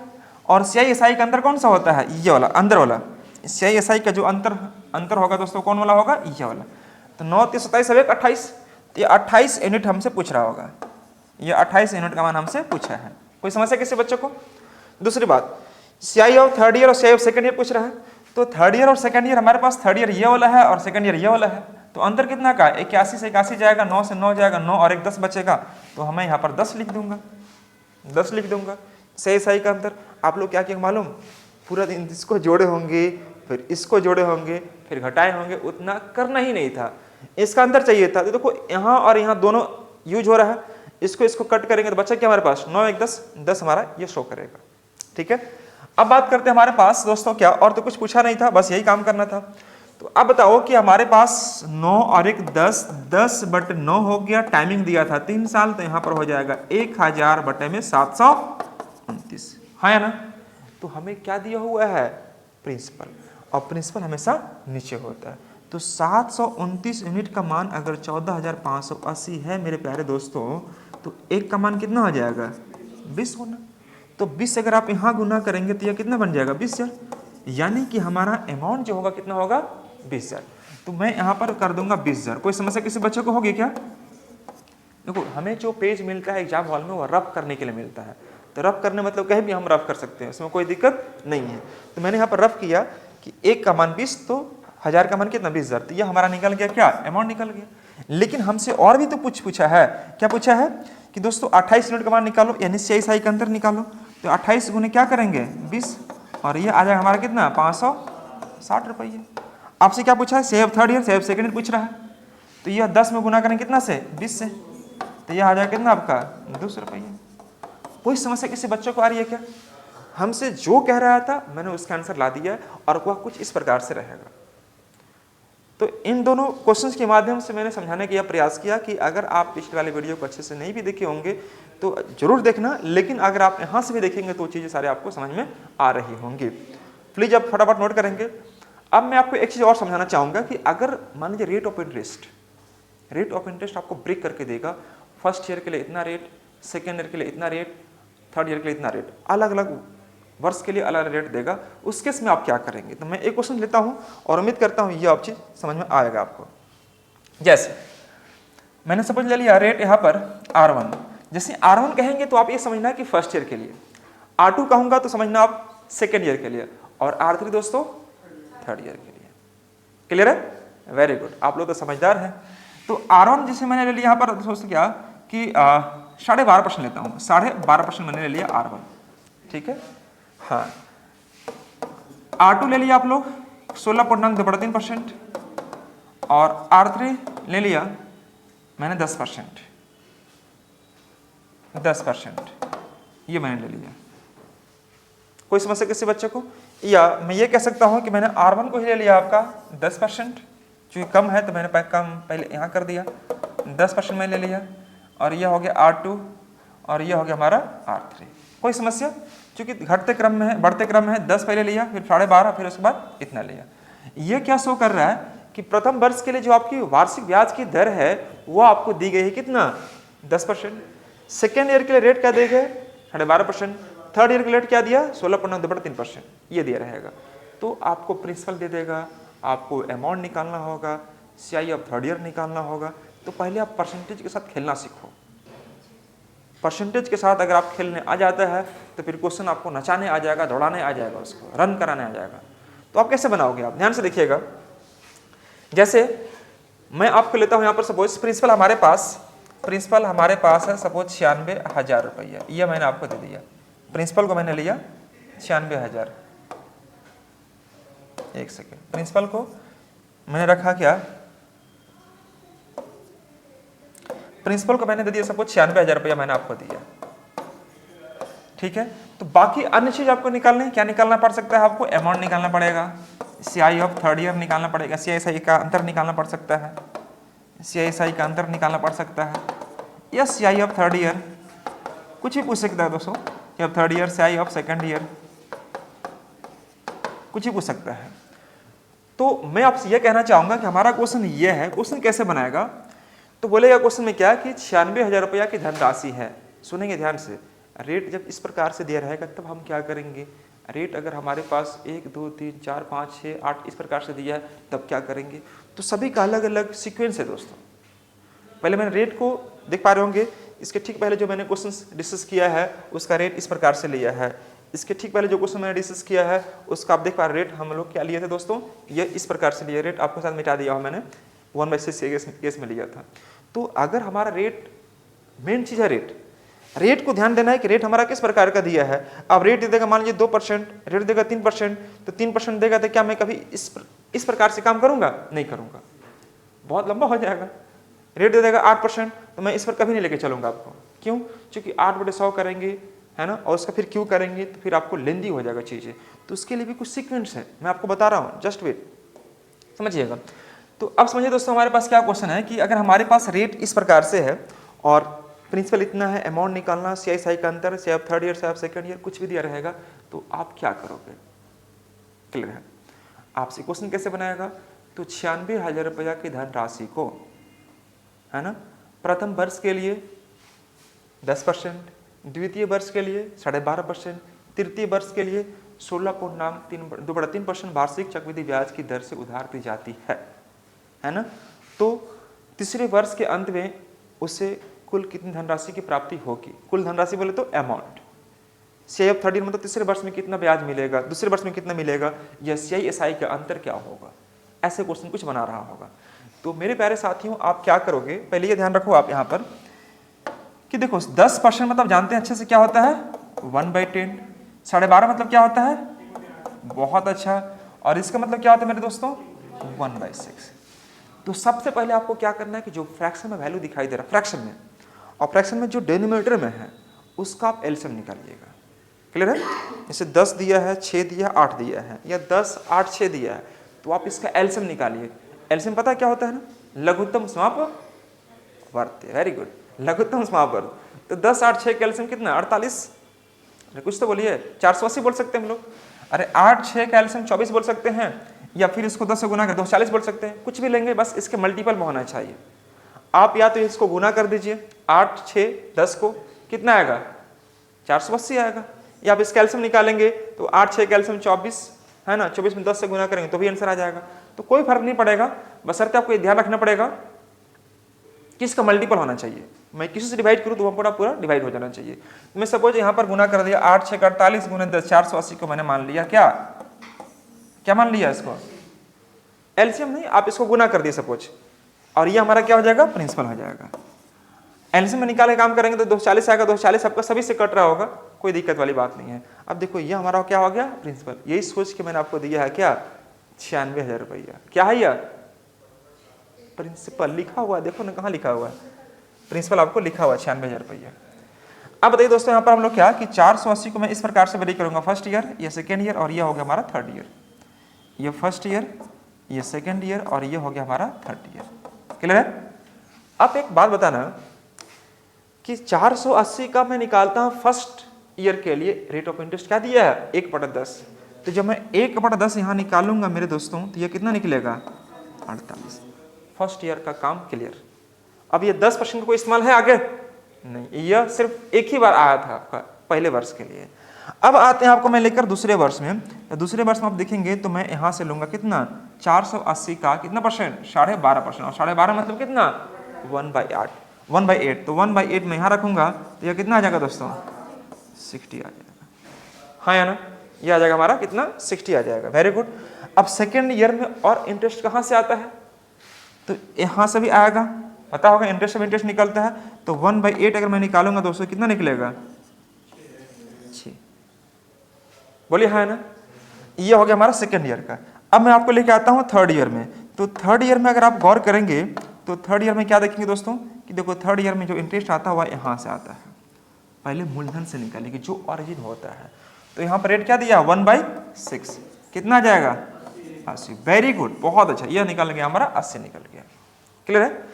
और सीआई एसआई का अंतर कौन सा होता है, ये वाला अंदर वाला, सीआई एसआई का जो अंतर होगा दोस्तों कौन वाला होगा, ये वाला। तो 9 3 27 अब 28, तो ये 28 यूनिट हमसे पूछ रहा होगा, ये 28 यूनिट का मान हमसे पूछा है। कोई समस्या किसी बच्चों को। दूसरी बात, सीआई ऑफ थर्ड ईयर और सीआई ऑफ सेकंड ईयर पूछ रहा है, तो थर्ड ईयर और सेकंड ईयर हमारे पास थर्ड ईयर ये वाला है और सेकंड ईयर ये वाला है, तो अंतर कितना का 81 से 81 जाएगा, 9 से 9 जाएगा, 9 और 1 10 बचेगा, तो हमें यहाँ पर 10 लिख दूंगा, 10 लिख दूंगा। सही सही का अंतर आप लोग क्या किया मालूम, पूरा दिन इसको जोड़े होंगे, फिर इसको जोड़े होंगे, फिर घटाए होंगे, उतना करना ही नहीं था, इसका अंतर चाहिए था। तो देखो यहाँ और यहाँ दोनों यूज हो रहा है, इसको कट करेंगे तो बचा क्या हमारे पास 9 1 10 10 हमारा ये शो करेगा, ठीक है। अब बात करते हैं हमारे पास दोस्तों क्या, और तो कुछ पूछा नहीं था, बस यही काम करना था। तो अब बताओ कि हमारे पास 9 और 1 10, 10/9 हो गया, टाइमिंग दिया था 3 साल, तो यहाँ पर हो जाएगा 1000/729, हाँ या ना। तो हमें क्या दिया हुआ है प्रिंसिपल, और प्रिंसिपल हमेशा नीचे होता है। तो 729 यूनिट का मान अगर 14,580 है मेरे प्यारे दोस्तों, तो एक का मान कितना हो जाएगा 20 गुना। तो 20 अगर आप यहाँ गुना करेंगे तो यह कितना बन जाएगा 20,000, यानी कि हमारा अमाउंट जो होगा कितना होगा 20,000। तो मैं यहाँ पर कर दूंगा 20,000। कोई समस्या किसी बच्चे को होगी क्या। देखो हमें जो पेज मिलता है एग्जाम हॉल में वो रफ करने के लिए मिलता है, तो रफ करने मतलब कहीं भी हम रफ कर सकते हैं, इसमें कोई दिक्कत नहीं है। तो मैंने यहाँ पर रफ किया कि एक का मान 20, तो 1000 का मान कितना 20,000, तो यह हमारा निकल गया क्या अमाउंट निकल गया। लेकिन हमसे और भी तो पूछा है, क्या पूछा है कि दोस्तों 28 यूनिट का मान निकालो, यानी सीआई साई का अंतर निकालो। तो 28 गुने क्या करेंगे 20, और ये आ जाएगा हमारा कितना 560 रुपये। आपसे क्या पूछा है CI of third year, CI of second year पूछ रहा है, तो यह 10 में गुना करेंगे कितना से 20 से, तो यह आ जाएगा कितना आपका 200 रुपये। कोई समस्या किसी बच्चों को आ रही है क्या। हमसे जो कह रहा था मैंने उसका आंसर ला दिया है, और वह कुछ इस प्रकार से रहेगा। तो इन दोनों क्वेश्चंस के माध्यम से मैंने समझाने का यह प्रयास किया कि अगर आप पिछले वाले वीडियो को अच्छे से नहीं भी देखे होंगे तो जरूर देखना, लेकिन अगर आप यहाँ से भी देखेंगे तो चीज़ें सारे आपको समझ में आ रही होंगी। प्लीज़ आप फटाफट नोट करेंगे। अब मैं आपको एक चीज़ और समझाना चाहूँगा कि अगर मान लीजिए रेट ऑफ इंटरेस्ट आपको ब्रेक करके देगा, फर्स्ट ईयर के लिए इतना रेट, सेकेंड ईयर के लिए इतना रेट, थर्ड ईयर के लिए इतना रेट, अलग अलग वर्ष के लिए अलग अलग रेट देगा, उस केस में आप क्या करेंगे। तो मैं एक क्वेश्चन लेता हूँ और उम्मीद करता हूँ ये आप चीज़ समझ में आएगा आपको। जैसे मैंने सपोज ले लिया रेट यहाँ पर R1, जैसे R1 कहेंगे तो आप ये समझना कि फर्स्ट ईयर के लिए, R2 कहूँगा तो समझना आप सेकेंड ईयर के लिए, और R3 दोस्तों थर्ड ईयर के लिए। क्लियर है? वेरी गुड, आप लोग तो समझदार हैं। तो R1 जिसे मैंने ले लिया यहाँ पर दोस्तों क्या कि 12.5% लेता हूँ, 12.5% मैंने ले लिया R1, ठीक है। हाँ, R2 ले लिया आप लोग 16.9% और R3 ले लिया मैंने 10%, ये मैंने ले लिया। कोई समस्या किसी बच्चे को? या मैं ये कह सकता हूँ कि मैंने R1 को ही ले लिया आपका 10%, चूँकि कम है तो मैंने पहले यहाँ कर दिया, 10% मैंने ले लिया, और यह हो गया R2 और यह हो गया हमारा R3। कोई समस्या? चूँकि घटते क्रम में है, बढ़ते क्रम में है, 10 पहले लिया, फिर 12.5, फिर उसके बाद इतना लिया। ये क्या शो कर रहा है कि प्रथम वर्ष के लिए जो आपकी वार्षिक ब्याज की दर है वो आपको दी गई है कितना? 10%। सेकेंड ईयर के लिए रेट क्या दी गए? 12.5%। थर्ड ईयर के रेट क्या दिया? 16.3%, ये दिया रहेगा। तो आपको प्रिंसिपल दे देगा, आपको अमाउंट निकालना होगा, CI ऑफ थर्ड ईयर निकालना होगा। तो पहले आप परसेंटेज के साथ खेलना सीखो। परसेंटेज के साथ अगर आप खेलने आ जाता है तो फिर क्वेश्चन आपको नचाने आ जाएगा, दौड़ाने आ जाएगा, उसको रन कराने आ जाएगा। तो आप कैसे बनाओगे? आप ध्यान से देखिएगा। जैसे मैं आपको लेता हूँ यहाँ पर सपोज प्रिंसिपल हमारे पास है सपोज 96,000 रुपया, ये मैंने आपको दे दिया। प्रिंसिपल को मैंने लिया 96,000, एक सेकेंड, प्रिंसिपल को मैंने रखा क्या? प्रिंसिपल को मैंने दे दिया सपोज 96,000 रुपया मैंने आपको दिया, ठीक है। तो बाकी अन्य चीज आपको निकालने, क्या निकालना पड़ सकता है? आपको अमाउंट निकालना पड़ेगा, CI ऑफ थर्ड ईयर निकालना पड़ेगा, CI का अंतर निकालना पड़ सकता है, CI का अंतर निकालना पड़ सकता है, या CI ऑफ थर्ड ईयर, कुछ भी पूछ सकता है दोस्तों, CI third year, CI of second year, कुछ ही पूछ सकता है। तो मैं आपसे यह कहना चाहूंगा कि हमारा क्वेश्चन ये है, क्वेश्चन कैसे बनाएगा? तो बोलेगा क्वेश्चन में क्या कि 96,000 रुपया की धनराशि है। सुनेंगे ध्यान से, रेट जब इस प्रकार से दिया रहेगा तब हम क्या करेंगे? रेट अगर हमारे पास 1 2 3 4 5 6 8 इस प्रकार से दिया है तब क्या करेंगे? तो सभी का अलग अलग सीक्वेंस है दोस्तों। पहले मैंने रेट को देख पा रहे होंगे, इसके ठीक पहले जो मैंने क्वेश्चन डिस्कस किया है उसका रेट इस प्रकार से लिया है। इसके ठीक पहले जो क्वेश्चन मैंने डिस्कस किया है उसका आप देख पा रहे रेट हम लोग क्या लिए थे दोस्तों, ये इस प्रकार से लिया। रेट आपके साथ मिटा दिया हो मैंने, 1/6 केस में लिया था। तो अगर हमारा रेट, मेन चीज है रेट को ध्यान देना है कि रेट हमारा किस प्रकार का दिया है। अब रेट दे देगा मान लीजिए 2%, रेट देगा 3%, तो 3% देगा तो क्या मैं कभी इस प्रकार से काम करूंगा? नहीं करूंगा, बहुत लंबा हो जाएगा। रेट दे देगा 8%, तो मैं इस पर कभी नहीं लेके चलूंगा आपको। क्यों? क्योंकि 8/100 करेंगे, है ना, और उसका फिर क्यों करेंगे तो फिर आपको लेंदी हो जाएगा चीजें। तो उसके लिए भी कुछ सीक्वेंस है, मैं आपको बता रहा हूँ, जस्ट वेट, समझिएगा। तो अब समझिए दोस्तों, हमारे पास क्या क्वेश्चन है कि अगर हमारे पास रेट इस प्रकार से है और प्रिंसिपल इतना है, अमाउंट निकालना, CI का अंतर, CI of third year, CI of second year, कुछ भी दिया रहेगा, तो आप क्या करोगे? क्लियर है? आपसे क्वेश्चन कैसे बनाएगा? तो 96,000 रुपया की धनराशि को, है ना, प्रथम वर्ष के लिए 10%, द्वितीय वर्ष के लिए 12.5%, तृतीय वर्ष के लिए 16.3% वार्षिक चक्रवृद्धि ब्याज की दर से उधार दी जाती है ना। तो तीसरे वर्ष के अंत में उसे कुल कितनी धनराशि की प्राप्ति होगी? कुल धनराशि बोले तो amount. CI of third year मतलब तीसरे वर्ष में कितना ब्याज मिलेगा, दूसरे वर्ष में कितना मिलेगा, या CI SI का अंतर क्या होगा? ऐसे क्वेश्चन कुछ बना रहा होगा। तो मेरे प्यारे साथियों, आप क्या करोगे? पहले ये ध्यान रखो आप यहाँ पर कि देखो 10% मतलब जानते हैं अच्छे से क्या होता है? 1/10। 12.5 मतलब क्या होता है? बहुत अच्छा। और इसका मतलब क्या होता है मेरे दोस्तों? 1/6। तो सबसे पहले आपको क्या करना है कि जो फ्रैक्शन में वैल्यू दिखाई दे रहा है फ्रैक्शन में, और फ्रैक्शन में जो डिनोमिनेटर में है उसका आप एलसीएम निकालिएगा। क्लियर है? जैसे 10 दिया है, 6 दिया, 8 दिया है, या 10, 8, 6 दिया है, तो आप इसका एलसीएम निकालिए। एलसीएम पता है क्या होता है ना, लघुत्तम समापवर्ती। Very good, लघुत्तम समापवर्ती। तो 10 8 6 का एलसीएम कितना 48। अरे कुछ तो बोलिए, 480 बोल सकते हैं हम लोग। अरे 8 6 का एलसीएम 24 बोल सकते हैं, या फिर इसको 10 से गुना कर 240 बोल सकते हैं, कुछ भी लेंगे, बस इसके मल्टीपल में होना चाहिए। आप या तो इसको गुना कर दीजिए 8 6 10 को, कितना आएगा 480 आएगा, या आप इसका एलसीएम निकालेंगे तो 8 6 का एलसीएम 24 है ना, 24 में 10 से गुना करेंगे तो भी आंसर आ जाएगा। तो कोई फर्क नहीं पड़ेगा, बशर्ते आपको ये ध्यान रखना पड़ेगा कि इसका मल्टीपल होना चाहिए। मैं किसी से डिवाइड करूँ तो वह पूरा पूरा डिवाइड हो जाना चाहिए। मैं सपोज यहाँ पर गुना कर दिया 8 6 48 गुना 10 480 को मैंने मान लिया, क्या मान लिया इसको, एलसीएम नहीं, आप इसको गुना कर दिए सपोज, और ये हमारा क्या हो जाएगा, प्रिंसिपल हो जाएगा। एलसीएम में निकाल के काम करेंगे तो 240 आएगा, 240 आपका सभी से कट रहा होगा, कोई दिक्कत वाली बात नहीं है। अब देखो ये हमारा क्या हो गया, प्रिंसिपल। यही सोच के मैंने आपको दिया है क्या, 96,000 रुपया। क्या है यह, प्रिंसिपल लिखा हुआ है, देखो ना कहाँ लिखा हुआ है, प्रिंसिपल आपको लिखा हुआ है 96,000 रुपया। अब बताइए दोस्तों, यहाँ पर हम लोग क्या कि 480 को मैं इस प्रकार से वेरी करूंगा, फर्स्ट ईयर, ये सेकेंड ईयर, और ये हो गया हमारा थर्ड ईयर। ये फर्स्ट ईयर, ये सेकेंड ईयर, और ये हो गया हमारा थर्ड ईयर। क्लियर है। अब एक बात बताना कि 480 का मैं निकालता हूँ फर्स्ट ईयर के लिए, रेट ऑफ इंटरेस्ट क्या दिया है 1/10। तो जब मैं 1/10 यहाँ निकालूंगा मेरे दोस्तों, तो ये कितना निकलेगा 48। फर्स्ट ईयर का काम क्लियर। अब ये 10% को इस्तेमाल है आगे नहीं, यह सिर्फ एक ही बार आया था आपका पहले वर्ष के लिए। अब आते हैं आपको मैं लेकर दूसरे वर्ष में। तो दूसरे वर्ष में आप देखेंगे तो मैं यहाँ से लूंगा कितना 480 का कितना परसेंट 12.5%, और 12.5 मतलब कितना 1/8। तो 1/8 में यहाँ रखूंगा तो यह कितना आ जाएगा दोस्तों 60 आ जाएगा, हाँ या ना, यह आ जाएगा हमारा कितना 60 आ जाएगा। Very good. अब सेकेंड ईयर में और इंटरेस्ट कहाँ से आता है, तो यहाँ से भी आएगा, पता होगा इंटरेस्ट ऑफ इंटरेस्ट निकलता है। तो 1/8 अगर मैं निकालूंगा दोस्तों कितना निकलेगा 6, बोलिए हाँ ना। ये हो गया हमारा सेकेंड ईयर का। अब मैं आपको लेके आता हूँ थर्ड ईयर में। तो थर्ड ईयर में अगर आप गौर करेंगे तो थर्ड ईयर में क्या देखेंगे दोस्तों कि देखो थर्ड ईयर में जो इंटरेस्ट आता हुआ यहाँ से आता है, पहले मूलधन से निकालेंगे जो ऑरिजिन होता है। तो यहाँ पर रेट क्या दिया 1/6, कितना आ जाएगा 80। वेरी गुड, बहुत अच्छा, यह निकल गया हमारा 80 निकल गया। क्लियर है।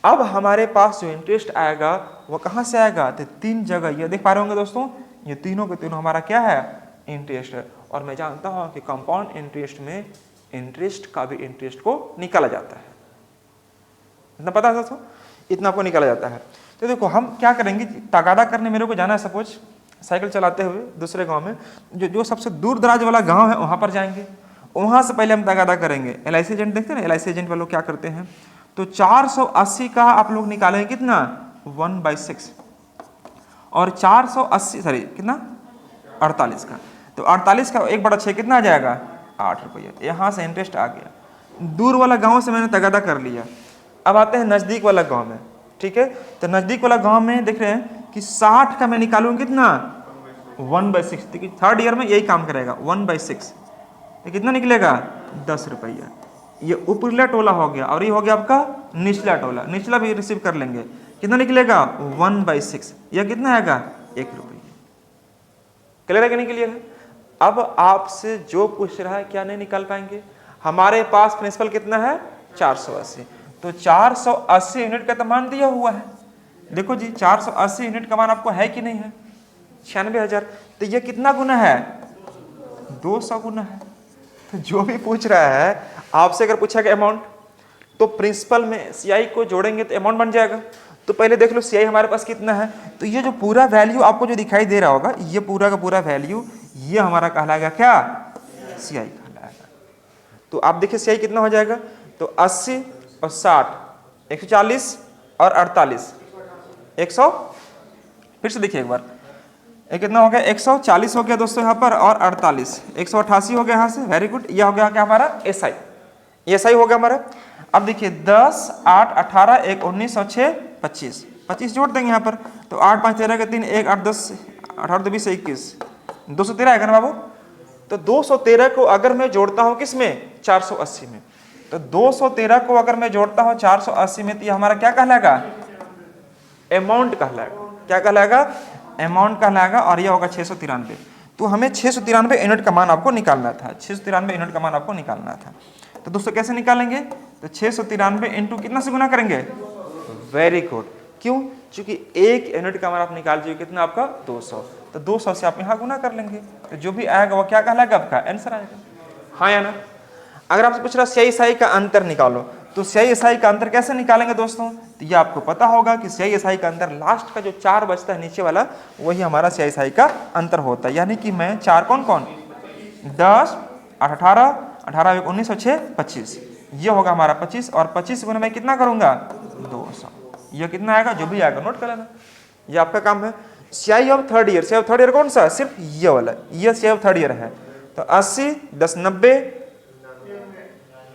अब हमारे पास जो इंटरेस्ट आएगा वो कहाँ से आएगा, तो 3 जगह ये देख पा रहे होंगे दोस्तों, ये तीनों के तीनों हमारा क्या है इंटरेस्ट है। और मैं जानता हूँ कि कंपाउंड इंटरेस्ट में इंटरेस्ट का भी इंटरेस्ट को निकाला जाता है, इतना पता है दोस्तों, इतना आपको निकाला जाता है। तो देखो हम क्या करेंगे, तगादा करने मेरे को जाना है, सपोज साइकिल चलाते हुए दूसरे गांव में, जो सबसे दूर दराज वाला गांव है वहां पर जाएंगे, वहां से पहले हम तगादा करेंगे। LIC एजेंट देखते हैं ना, LIC एजेंट वाले लोग क्या करते हैं, तो 480 का आप लोग निकालेंगे कितना 1/6, और 480 सॉरी कितना 48 का, तो 48 का 1/6 कितना आ जाएगा 8 रुपया। यहाँ से इंटरेस्ट आ गया। दूर वाला गांव से मैंने तगादा कर लिया। अब आते हैं नजदीक वाला गांव में, ठीक है। तो नजदीक वाला गांव में देख रहे हैं कि 60 का मैं निकालूंगा कितना 1/6, देखिए थर्ड ईयर में यही काम करेगा 1/6, ये कितना निकलेगा 10 रुपया। ये ऊपरला टोला हो गया और ये हो गया आपका निचला टोला, निचला भी रिसीव कर लेंगे, कितना निकलेगा 1/6, यह कितना आएगा 1 रुपया। क्लियर है कि नहीं क्लियर है। अब आपसे जो पूछ रहा है क्या नहीं निकाल पाएंगे, हमारे पास प्रिंसिपल कितना है 480, तो 480 यूनिट का तो मान दिया हुआ है। देखो जी 480 यूनिट का मान आपको है कि नहीं है 96,000, तो ये कितना गुना है 200 गुना है। तो जो भी पूछ रहा है आपसे, अगर पूछा गया अमाउंट, तो प्रिंसिपल में CI को जोड़ेंगे तो अमाउंट बन जाएगा। तो पहले देख लो CI हमारे पास कितना है, तो ये जो पूरा वैल्यू आपको जो दिखाई दे रहा होगा, ये पूरा का पूरा वैल्यू ये हमारा कहलाएगा क्या CI कहलाएगा। तो आप देखिए CI कितना हो जाएगा, तो 80 और 60 140 और 48 100, फिर से देखिए एक बार, ये कितना हो गया 140 हो गया दोस्तों यहाँ पर, और 48 188 हो गया यहाँ से। वेरी गुड, ये हो गया क्या हमारा SI हो गया हमारा। अब देखिए 10 8 18 1 19 और 6 25 जोड़ देंगे यहाँ पर, तो 8 5 13 के 3 1 8 10 18 2 20 21 213 आएगा ना बाबू। तो 213 को अगर मैं जोड़ता हूँ किस में 480 में, तो 213 को अगर मैं जोड़ता हूँ 480 में, तो ये हमारा क्या कहलाएगा अमाउंट कहलाएगा। क्या कहलाएगा अमाउंट कहलाएगा, और ये होगा 693। तो हमें 693 यूनिट का मान आपको निकालना था, 693 यूनिट का मान आपको निकालना था। तो दोस्तों कैसे निकालेंगे, तो 693 इंटू कितना से गुना करेंगे, वेरी गुड, क्यों, क्योंकि एक यूनिट का मान आप निकाल दीजिए कितना आपका 200, तो 200 से आप यहाँ गुना कर लेंगे, तो जो भी आएगा वो क्या कहलाएगा, आपका आंसर आएगा, हाँ या ना। अगर आपसे पूछ रहा स्याही स्याही का अंतर निकालो, तो स्याही स्याही का अंतर कैसे निकालेंगे दोस्तों, तो ये आपको पता होगा कि स्याही स्याही का अंतर लास्ट का जो 4 बचता है नीचे वाला, वही हमारा स्याही स्याही का अंतर होता है। यानी कि मैं 4 कौन कौन, 10 18 18 19 और 6 25, ये होगा हमारा 25, और 25 गुना मैं कितना करूंगा 200, ये कितना आएगा, जो भी आएगा नोट कर लेना, ये आपका काम है। स्याही ऑफ थर्ड ईयर, स्याही ऑफ थर्ड ईयर कौन सा, सिर्फ ये वाला, ये स्याही ऑफ थर्ड ईयर है। तो 80 10 90,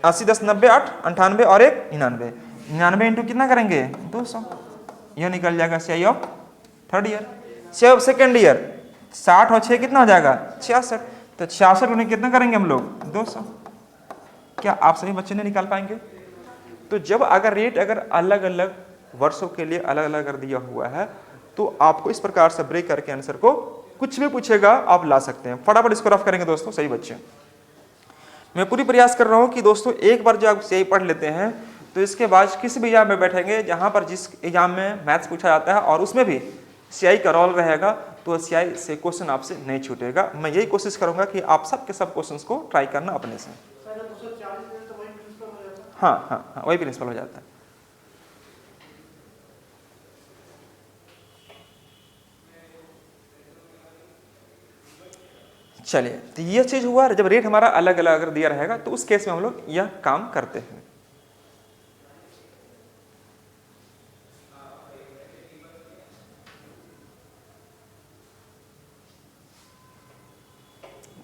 80 10 90 8 98 और 1 99, 99 इंटू कितना करेंगे 200, यह निकल जाएगा स्याही ऑफ थर्ड ईयर। स्याही ऑफ सेकेंड ईयर 60 और 6 कितना हो जाएगा 66, तो 66 गुने कितना करेंगे हम लोग 200। क्या आप सभी बच्चे ने निकाल पाएंगे। तो जब अगर रेट अगर अलग अलग वर्षों के लिए अलग अलग कर दिया हुआ है, तो आपको इस प्रकार से ब्रेक करके आंसर को कुछ भी पूछेगा आप ला सकते हैं। फटाफट इसको रफ करेंगे दोस्तों, सही बच्चे। मैं पूरी प्रयास कर रहा हूं कि दोस्तों एक बार जो आप सही पढ़ लेते हैं, तो इसके बाद किसी भी एग्जाम में बैठेंगे जहां पर जिस एग्जाम में मैथ्स पूछा जाता है और उसमें भी सीआई का रोल रहेगा, तो सीआई से क्वेश्चन आपसे नहीं छूटेगा। मैं यही कोशिश करूंगा कि आप सब के सब क्वेश्चंस को ट्राई करना अपने से। हाँ हाँ हाँ, वही प्रिंसिपल हो जाता है। चलिए, तो ये चीज हुआ, जब रेट हमारा अलग अलग अगर दिया रहेगा तो उस केस में हम लोग यह काम करते हैं।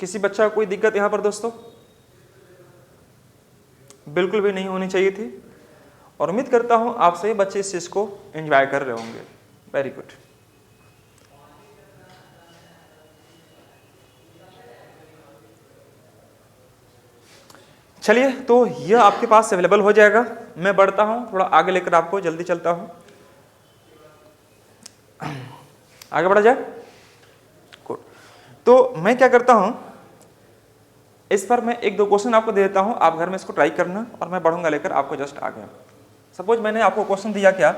किसी बच्चा को कोई दिक्कत यहां पर दोस्तों बिल्कुल भी नहीं होनी चाहिए थी, और उम्मीद करता हूं आप सभी बच्चे इस चीज को एंजॉय कर रहे होंगे। Very good. चलिए, तो यह आपके पास अवेलेबल हो जाएगा। मैं बढ़ता हूं, थोड़ा आगे लेकर आपको जल्दी चलता हूं, आगे बढ़ा जाए। गुड। तो मैं क्या करता हूं, इस पर मैं एक दो क्वेश्चन आपको दे देता हूं, आप घर में इसको ट्राई करना, और मैं बढ़ूंगा लेकर आपको जस्ट आगे। सपोज मैंने आपको क्वेश्चन दिया, क्या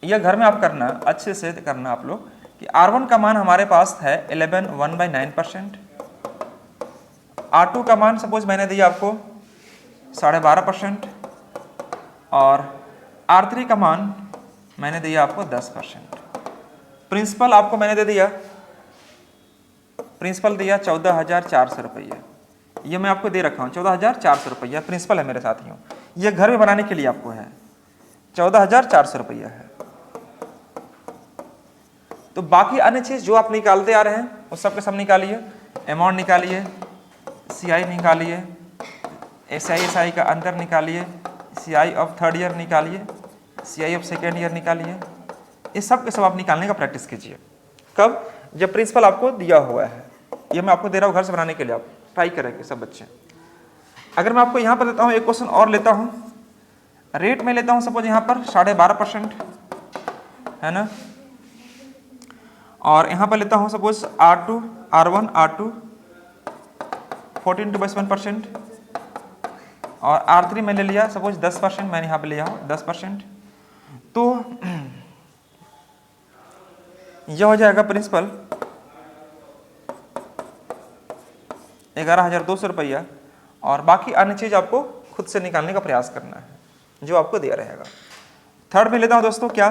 यह घर में आप करना, अच्छे से करना आप लोग, कि R1 का मान हमारे पास है 11 1/9%, R2 का मान सपोज मैंने दिया आपको 12.5%, और R3 का मान मैंने दिया आपको 10%। प्रिंसिपल आपको मैंने दे दिया, प्रिंसिपल दिया 14,400 रुपये, ये मैं आपको दे रखा हूँ 14,400 रुपया प्रिंसिपल है मेरे साथियों। ये घर में बनाने के लिए आपको है 14,400 रुपया है। तो बाकी अन्य चीज जो आप निकालते आ रहे हैं वो सब के सब निकालिए, अमाउंट निकालिए, सीआई निकालिए, एसआई का अंतर निकालिए, सीआई ऑफ थर्ड ईयर निकालिए, सीआई ऑफ सेकेंड ईयर निकालिए, ये सब के सब आप निकालने का प्रैक्टिस कीजिए। कब, जब प्रिंसिपल आपको दिया हुआ है। ये मैं आपको दे रहा हूँ घर से बनाने के लिए, आप ट्राई करेंगे सब बच्चे। अगर मैं आपको यहाँ पर देता हूँ एक क्वेश्चन और लेता हूँ, रेट में लेता हूँ सपोज यहाँ पर 12.5% है ना, और यहाँ पर लेता हूँ सपोज R2 R1 R2 14.1%, और R3 में ले लिया सपोज 10%, मैंने यहाँ पे लिया 10%। तो यह हो जाएगा प्रिंसिपल 11,200 रुपया, और बाकी अन्य चीज आपको खुद से निकालने का प्रयास करना है जो आपको दिया रहेगा। थर्ड में लेता हूं दोस्तों, क्या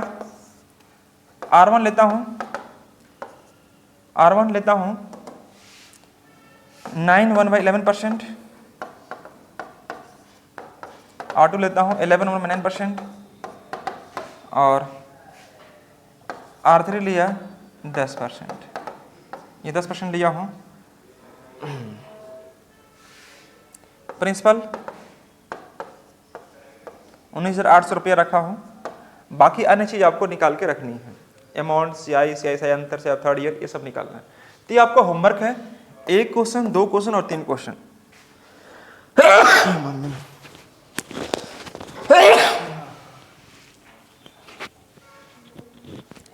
R1 लेता हूं, R1 लेता हूं 9 1/11%, R2 लेता हूं 11 1/9%, और R3 लिया 10%, ये 10% लिया हूं। प्रिंसिपल 19,800 रुपया रखा हूं, बाकी अन्य चीज आपको निकाल के रखनी है, अमाउंट, सीआई अंतर से थर्ड ईयर, ये सब निकालना है। तो ये आपका होमवर्क है, 1 क्वेश्चन 2 क्वेश्चन और 3 क्वेश्चन।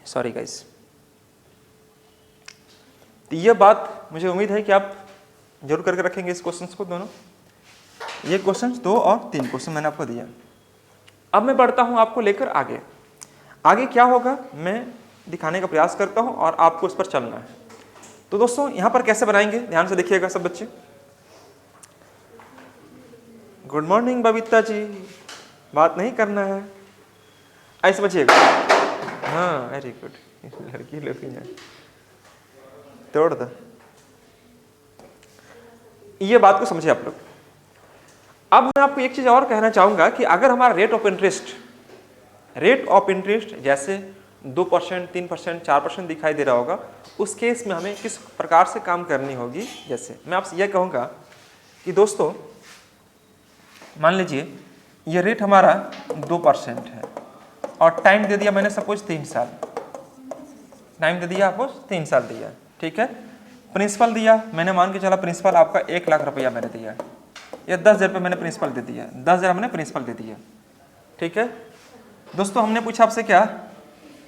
Sorry guys. तो ये बात मुझे उम्मीद है कि आप जरूर करके रखेंगे इस क्वेश्चंस को दोनों। ये क्वेश्चन 2 और 3 क्वेश्चन मैंने आपको दिया। अब मैं बढ़ता हूँ आपको लेकर आगे। आगे क्या होगा मैं दिखाने का प्रयास करता हूँ और आपको उस पर चलना है। तो दोस्तों यहाँ पर कैसे बनाएंगे, ध्यान से देखिएगा सब बच्चे। गुड मॉर्निंग बबीता जी, बात नहीं करना है, ऐसे बचिएगा। हाँ वेरी गुड, लड़की लोग हैं, तोड़ दो। ये बात को समझिए आप लोग। अब मैं आपको एक चीज और कहना चाहूंगा कि अगर हमारा रेट ऑफ इंटरेस्ट जैसे 2%, 3%, 4% दिखाई दे रहा होगा, उस केस में हमें किस प्रकार से काम करनी होगी। जैसे मैं आपसे यह कहूंगा कि दोस्तों मान लीजिए ये रेट हमारा 2% है और टाइम दे दिया मैंने सपोज 3 साल, टाइम दे दिया आपको 3 साल दिया, ठीक है। प्रिंसिपल दिया मैंने, मान के चला प्रिंसिपल आपका 1 लाख रुपया मैंने दिया, या 10,000 रुपये मैंने प्रिंसिपल दे दिया, 10,000 मैंने प्रिंसिपल दे दिया, ठीक है। दोस्तों हमने पूछा आपसे क्या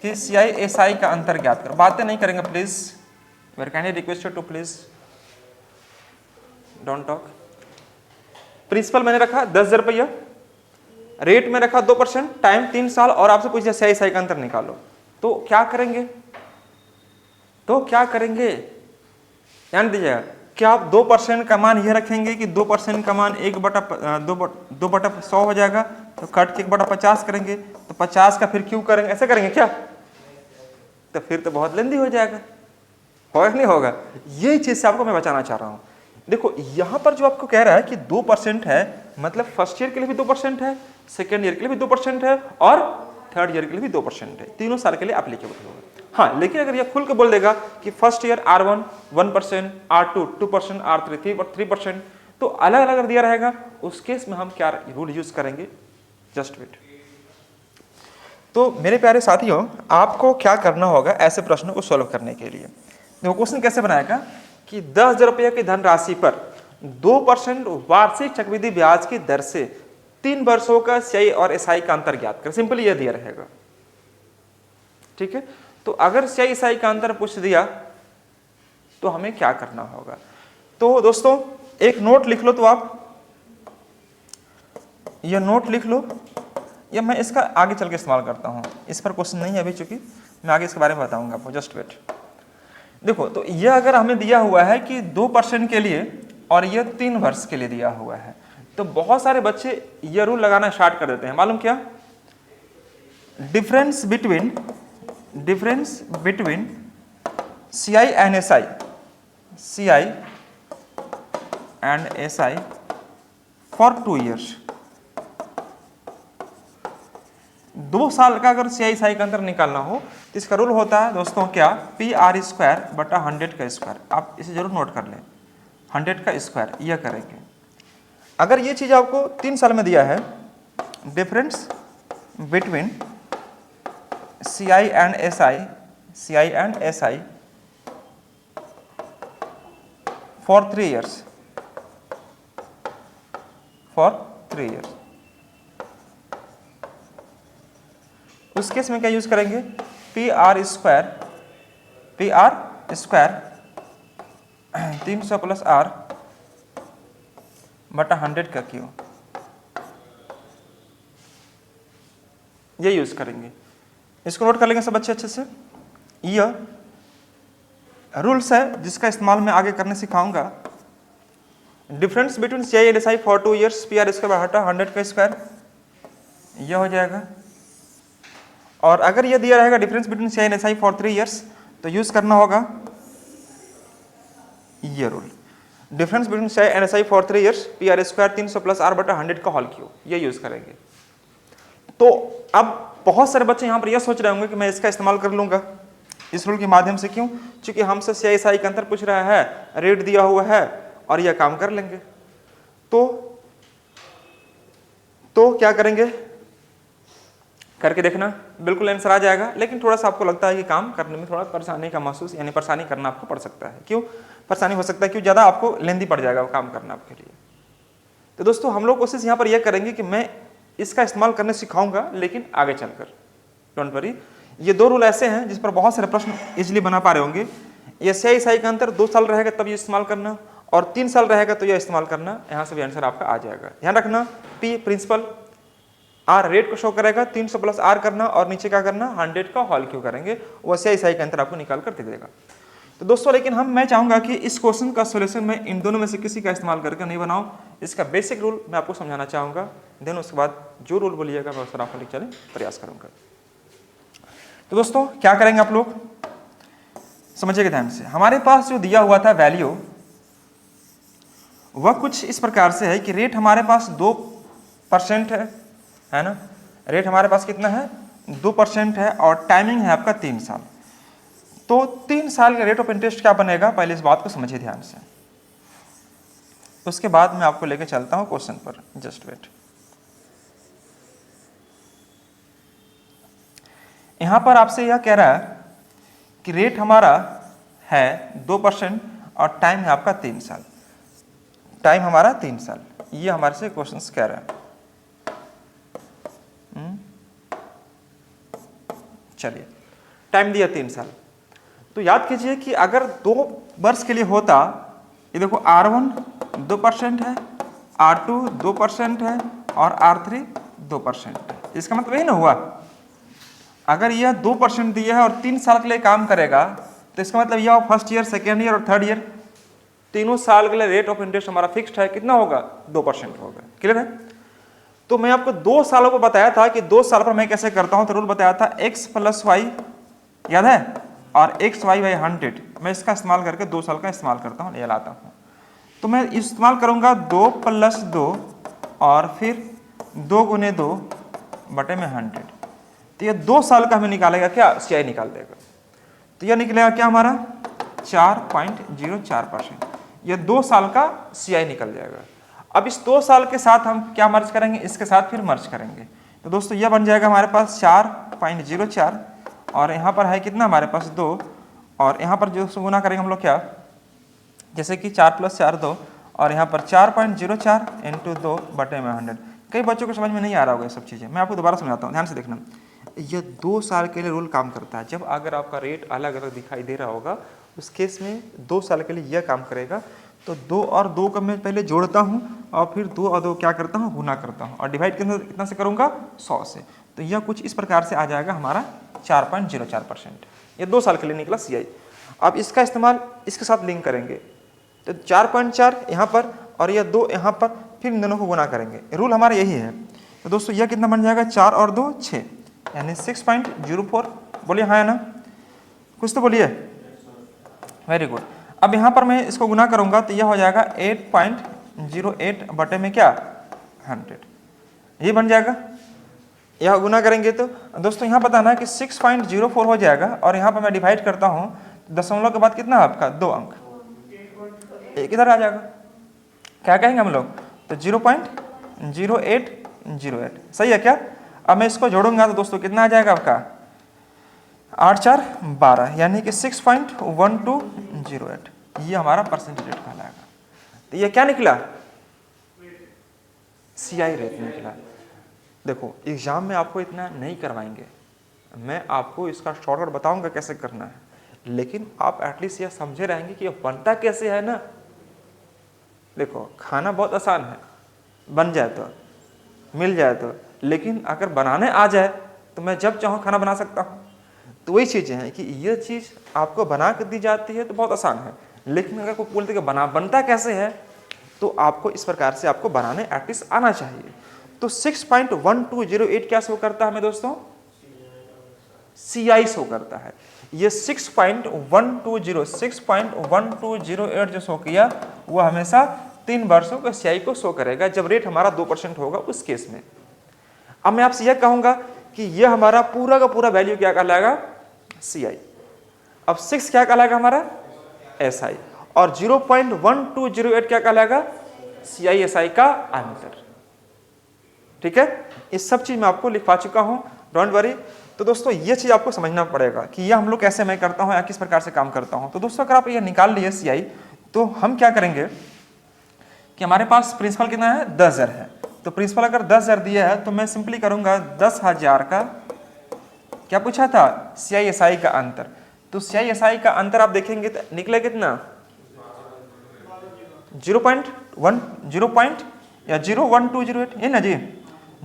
कि CI/SI का अंतर ज्ञात करो। बातें नहीं करेंगे please, very kindly requested to please don't talk. Principal मैंने रखा 10,000 रुपया, रेट में रखा 2%, टाइम 3 साल, और आपसे पूछा CI/SI का अंतर निकालो। तो क्या करेंगे, ध्यान दीजिएगा। क्या आप 2% का मान ये रखेंगे कि 2% का मान 2/100 हो जाएगा, तो कट के 1/50 करेंगे, तो 50 का फिर क्यों करेंगे, ऐसे करेंगे क्या? तो फिर तो बहुत लेंदी हो जाएगा, होगा नहीं होगा? यही चीज से आपको मैं बचाना चाह रहा हूं। देखो यहां पर जो आपको कह रहा है कि 2% है, मतलब फर्स्ट ईयर के लिए भी 2% है, सेकेंड ईयर के लिए भी 2% है, और थर्ड ईयर के लिए भी 2% है, तीनों साल के लिए एप्लीकेबल होगा। हाँ, लेकिन अगर यह खुल के बोल देगा कि first year R1 1%, R2 2%, R3 3%, तो अलग अलग अगर दिया रहेगा, उस केस में हम क्या रूल यूज करेंगे, जस्ट वेट। तो मेरे प्यारे साथियों, आपको क्या करना होगा ऐसे प्रश्नों को सॉल्व करने के लिए। देखो क्वेश्चन कैसे बनाएगा कि 10,000 रुपये की धनराशि पर 2% वार्षिक चक्रवृद्धि ब्याज की दर से 3 वर्षों का CI और SI का अंतर ज्ञात कर। सिंपल यह दिया रहेगा, ठीक है। तो अगर CI/SI का अंतर पूछ दिया तो हमें क्या करना होगा। तो दोस्तों एक नोट लिख लो, तो आप यह नोट लिख लो, या मैं इसका आगे चल के इस्तेमाल करता हूं, इस पर क्वेश्चन नहीं है अभी, चूंकि मैं आगे इसके बारे में बताऊंगा आपको, जस्ट वेट। देखो तो यह अगर हमें दिया हुआ है कि 2% के लिए और यह 3 वर्ष के लिए दिया हुआ है, तो बहुत सारे बच्चे यह रूल लगाना स्टार्ट कर देते हैं। मालूम क्या? Difference between CI and SI for 2 years। 2 साल का अगर CI/SI का अंतर निकालना हो तो इसका रूल होता है दोस्तों क्या, PR² बटा 100 का स्क्वायर। आप इसे जरूर नोट कर लें, 100 का स्क्वायर यह करेंगे। अगर ये चीज आपको 3 साल में दिया है, difference between CI and SI for 3 years, उस केस में क्या यूज करेंगे, PR² 300 प्लस R बटा 100 का Q, ये यूज करेंगे। इसको नोट कर लेंगे सब बच्चे अच्छे से। यह रूल्स है जिसका इस्तेमाल मैं आगे करने सिखाऊंगा। Difference between CI and SI for 2 years, PR² बटा 100 का स्क्वायर, यह हो जाएगा। और अगर यह दिया रहेगा difference between CI and SI for 3 years, तो यूज करना होगा यह rule, difference between CI and SI for 3 years, PR² 300 plus R बटा 100 का होल क्यूब, ये यूज करेंगे। तो अब बहुत सारे बच्चे यहाँ पर यह सोच रहे होंगे कि मैं इसका इस्तेमाल कर लूंगा इस रूल के माध्यम से। क्यों? क्योंकि हमसे CI/SI का अंतर पूछ रहा है, रेट दिया हुआ है, और यह काम कर लेंगे। तो क्या करेंगे, करके देखना, बिल्कुल आंसर आ जाएगा। लेकिन थोड़ा सा आपको लगता है कि काम करने में थोड़ा परेशानी का महसूस, यानी परेशानी करना आपको पड़ सकता है। क्यों परेशानी हो सकता है? क्यों ज़्यादा आपको लेंदी पड़ जाएगा काम करना आपके लिए। तो दोस्तों हम लोग कोशिश यहाँ पर यह करेंगे कि मैं इसका इस्तेमाल करने सिखाऊंगा, लेकिन आगे चलकर, डोंट वरी। ये 2 रूल ऐसे हैं जिस पर बहुत सारे प्रश्न इजीली बना पा रहे होंगे। ये CI/SI का अंतर 2 साल रहेगा तब ये इस्तेमाल करना, और 3 साल रहेगा तो यह इस्तेमाल करना, यहाँ से भी आंसर आपका आ जाएगा। ध्यान रखना P प्रिंसिपल, R रेट को शो करेगा, 300 प्लस R करना और नीचे क्या करना 100 का होल क्यू करेंगे, वो CI SI का अंतर आपको निकाल कर दे देगा। तो दोस्तों लेकिन मैं चाहूंगा कि इस क्वेश्चन का सॉल्यूशन मैं इन दोनों में से किसी का इस्तेमाल करके नहीं बनाऊं, इसका बेसिक रूल मैं आपको समझाना चाहूंगा, देन उसके बाद जो रूल बोलिएगा मैं उसका आपको लिख चले प्रयास करूंगा। तो दोस्तों क्या करेंगे आप लोग समझिएगा ध्यान से, हमारे पास जो दिया हुआ था वैल्यू वह कुछ इस प्रकार से है कि रेट हमारे पास 2% है ना, रेट हमारे पास कितना है 2% है और टाइमिंग है आपका 3 साल। तो 3 साल का रेट ऑफ इंटरेस्ट क्या बनेगा, पहले इस बात को समझिए ध्यान से, उसके बाद मैं आपको लेके चलता हूं क्वेश्चन पर, जस्ट वेट। यहां पर आपसे यह कह रहा है कि रेट हमारा है 2% और टाइम है आपका 3 साल, टाइम हमारा 3 साल, ये हमारे से क्वेश्चन कह रहा है। चलिए टाइम दिया 3 साल, तो याद कीजिए कि अगर 2 वर्ष के लिए होता, ये देखो R1 2% है, R2 2% है और R3 2% है, इसका मतलब यही ना हुआ, अगर यह 2% दिया है और 3 साल के लिए काम करेगा तो इसका मतलब यह फर्स्ट ईयर, सेकेंड ईयर और थर्ड ईयर तीनों साल के लिए रेट ऑफ इंटरेस्ट हमारा फिक्स्ड है, कितना होगा 2% होगा। क्लियर है? तो मैं आपको 2 सालों को बताया था कि 2 साल पर मैं कैसे करता हूं, तो रूल बताया था x प्लस वाई, याद है, और x वाई बाई 100, मैं इसका इस्तेमाल करके 2 साल का इस्तेमाल करता हूँ, ये लाता हूँ। तो मैं इस्तेमाल करूँगा 2 प्लस 2 और फिर 2 गुने 2 बटे में 100, तो ये 2 साल का हमें निकालेगा क्या, CI निकाल देगा। तो यह निकलेगा क्या हमारा 4.04%, ये 2 साल का CI निकल जाएगा। अब इस 2 साल के साथ हम क्या मर्ज करेंगे, इसके साथ फिर मर्ज करेंगे, तो दोस्तों यह बन जाएगा हमारे पास 4.04 और यहाँ पर है कितना हमारे पास 2 और यहाँ पर जो गुना करेंगे हम लोग क्या, जैसे कि 4 + 4 2 और यहाँ पर 4.04 इंटू 2 बटे में 100। कई बच्चों को समझ में नहीं आ रहा होगा ये सब चीज़ें, मैं आपको दोबारा समझाता हूँ, ध्यान से देखना। यह 2 साल के लिए रूल काम करता है, जब अगर आपका रेट अलग अलग दिखाई दे रहा होगा उस केस में 2 साल के लिए यह काम करेगा। तो 2 और 2 का मैं पहले जोड़ता हूँ और फिर 2 और 2 क्या करता हूँ, गुना करता हूँ और डिवाइड कितना से करूँगा 100 से, तो यह कुछ इस प्रकार से आ जाएगा हमारा 4.04%। ये 2 साल के लिए निकला CI। अब इसका इस्तेमाल इसके साथ लिंक करेंगे, तो 4.4 यहाँ पर और यह 2 यहाँ पर, फिर इन दोनों को गुना करेंगे, रूल हमारा यही है। तो दोस्तों यह कितना बन जाएगा 4 और 2 6, यानी 6.04, बोलिए हाँ है ना, कुछ तो बोलिए, वेरी गुड। अब यहाँ पर मैं इसको गुना करूँगा तो यह हो जाएगा 8.08 बटे में क्या 100, ये बन जाएगा। यह गुना करेंगे तो दोस्तों यहाँ पता ना कि 6.04 हो जाएगा और यहाँ पर मैं डिवाइड करता हूँ, दशमलव के बाद कितना आपका 2 अंक, एक इधर आ जाएगा, क्या कहेंगे हम लोग, तो 0.0808, सही है क्या। अब मैं इसको जोड़ूंगा तो दोस्तों कितना आ जाएगा आपका 8 4 12, यानी कि 6.1208, ये हमारा परसेंटेज रेट कहलाएगा। तो ये क्या निकला, CI रेट निकला। देखो एग्जाम में आपको इतना नहीं करवाएंगे, मैं आपको इसका शॉर्टकट बताऊंगा कैसे करना है, लेकिन आप एटलीस्ट यह समझे रहेंगे कि यह बनता कैसे है ना। देखो खाना बहुत आसान है, बन जाए तो, मिल जाए तो, लेकिन अगर बनाने आ जाए तो मैं जब चाहूँ खाना बना सकता हूँ। तो वही चीज़ें हैं कि यह चीज़ आपको बना कर दी जाती है तो बहुत आसान है, लेकिन अगर कोई बोलते कि बनता कैसे है, तो आपको इस प्रकार से आपको बनाने एटलीस्ट आना चाहिए। तो 6.1208 क्या शो करता है हमें दोस्तों, CI शो करता है। ये 6.1208 जो शो किया वो हमेशा 3 वर्षों के CI को शो करेगा, जब रेट हमारा 2% होगा उस केस में। अब मैं आपसे यह कहूंगा कि यह हमारा पूरा का पूरा वैल्यू क्या कहलाएगा, CI। अब 6 क्या कहलाएगा हमारा SI और 0.1208 क्या कहलाएगा, CI SI का अंतर। ठीक है, इस सब चीज मैं आपको लिखवा चुका हूं, डोंट वरी। तो दोस्तों ये चीज आपको समझना पड़ेगा कि यह हम लोग कैसे मैं करता हूं या किस प्रकार से काम करता हूं। तो दोस्तों अगर आप ये निकाल लिए CI, तो हम क्या करेंगे कि हमारे पास प्रिंसिपल कितना है 10,000 है, तो प्रिंसिपल अगर 10,000 दिया है तो मैं सिंपली करूंगा 10,000 का क्या पूछा था, CI SI का अंतर। तो CI SI का अंतर आप देखेंगे तो निकले कितना 0.01208 है ना जी,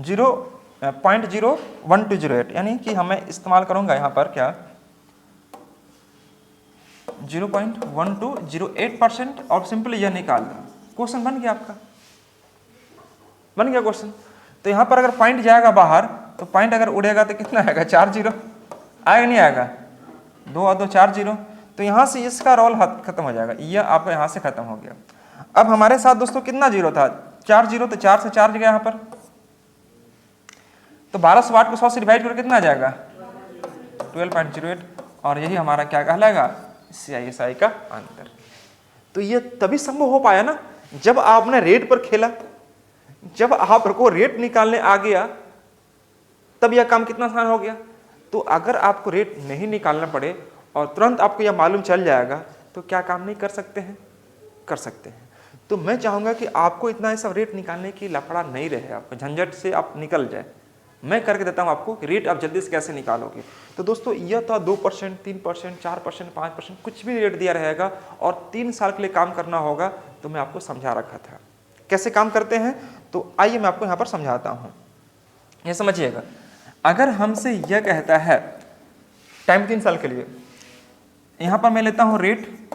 0.01208, यानी कि हमें इस्तेमाल करूंगा यहाँ पर क्या 0.1208% और सिंपली यह निकाल दो। क्वेश्चन बन गया आपका, बन गया क्वेश्चन। तो यहाँ पर अगर पॉइंट जाएगा बाहर तो पॉइंट अगर उड़ेगा तो कितना आएगा 4 0 आएगा, नहीं आएगा, 2 और 2 4 0। तो यहाँ से इसका रोल खत्म हो जाएगा, यह आपका यहाँ से खत्म हो गया। अब हमारे साथ दोस्तों कितना जीरो था 4 0, तो 4 से 4 गया यहाँ पर, तो 1200 वाट को 100 से डिवाइड करके कितना आ जाएगा 12.08, और यही हमारा क्या कहलाएगा CISI का आंसर। तो ये तभी संभव हो पाया ना जब आपने रेट पर खेला, जब आपको रेट निकालने आ गया तब यह काम कितना आसान हो गया। तो अगर आपको रेट नहीं निकालना पड़े और तुरंत आपको यह मालूम चल जाएगा तो क्या काम नहीं कर सकते हैं, कर सकते हैं। तो मैं चाहूंगा कि आपको इतना ऐसा रेट निकालने की लफड़ा नहीं रहे, आपको झंझट से आप निकल जाए। मैं करके देता हूं आपको कि रेट आप जल्दी से कैसे निकालोगे। तो दोस्तों यह था 2%, 3%, 4%, 5%, कुछ भी रेट दिया रहेगा और 3 साल के लिए काम करना होगा। तो मैं आपको समझा रखा था कैसे काम करते हैं। तो आइए मैं आपको यहाँ पर समझाता हूँ, ये समझिएगा। अगर हमसे यह कहता है टाइम 3 साल के लिए, यहाँ पर मैं लेता हूँ रेट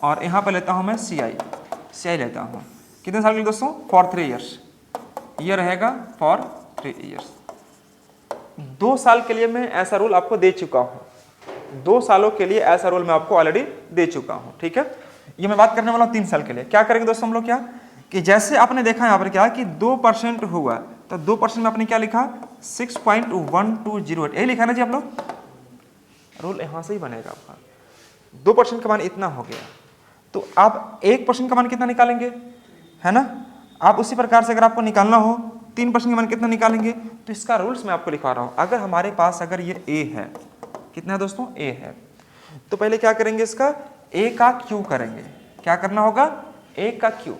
और यहाँ पर लेता हूँ मैं CI लेता हूँ। कितने साल के लिए दोस्तों, फॉर 3 ईयर्स, ये रहेगा फॉर 3 ईयर्स। 2 साल के लिए मैं ऐसा रूल आपको दे चुका हूँ, 2 सालों के लिए ऐसा रूल मैं आपको ऑलरेडी दे चुका हूँ, ठीक है। ये मैं बात करने वाला हूँ 3 साल के लिए। क्या करेंगे दोस्तों हम लोग, क्या कि जैसे आपने देखा यहाँ पर क्या कि 2% हुआ, तो 2% में आपने क्या लिखा 6.1208, यही लिखा ना जी आप लोग, रूल यहाँ से ही बनेगा आपका। 2% का मान इतना हो गया, तो आप 1% का मान कितना निकालेंगे, है ना। आप उसी प्रकार से अगर आपको निकालना हो 3% का मान कितना निकालेंगे। तो इसका रूल्स मैं आपको लिखा रहा हूँ। अगर हमारे पास अगर ये A है, कितना है दोस्तों, A है, तो पहले क्या करेंगे, इसका A का Q करेंगे। क्या करना होगा, A का Q।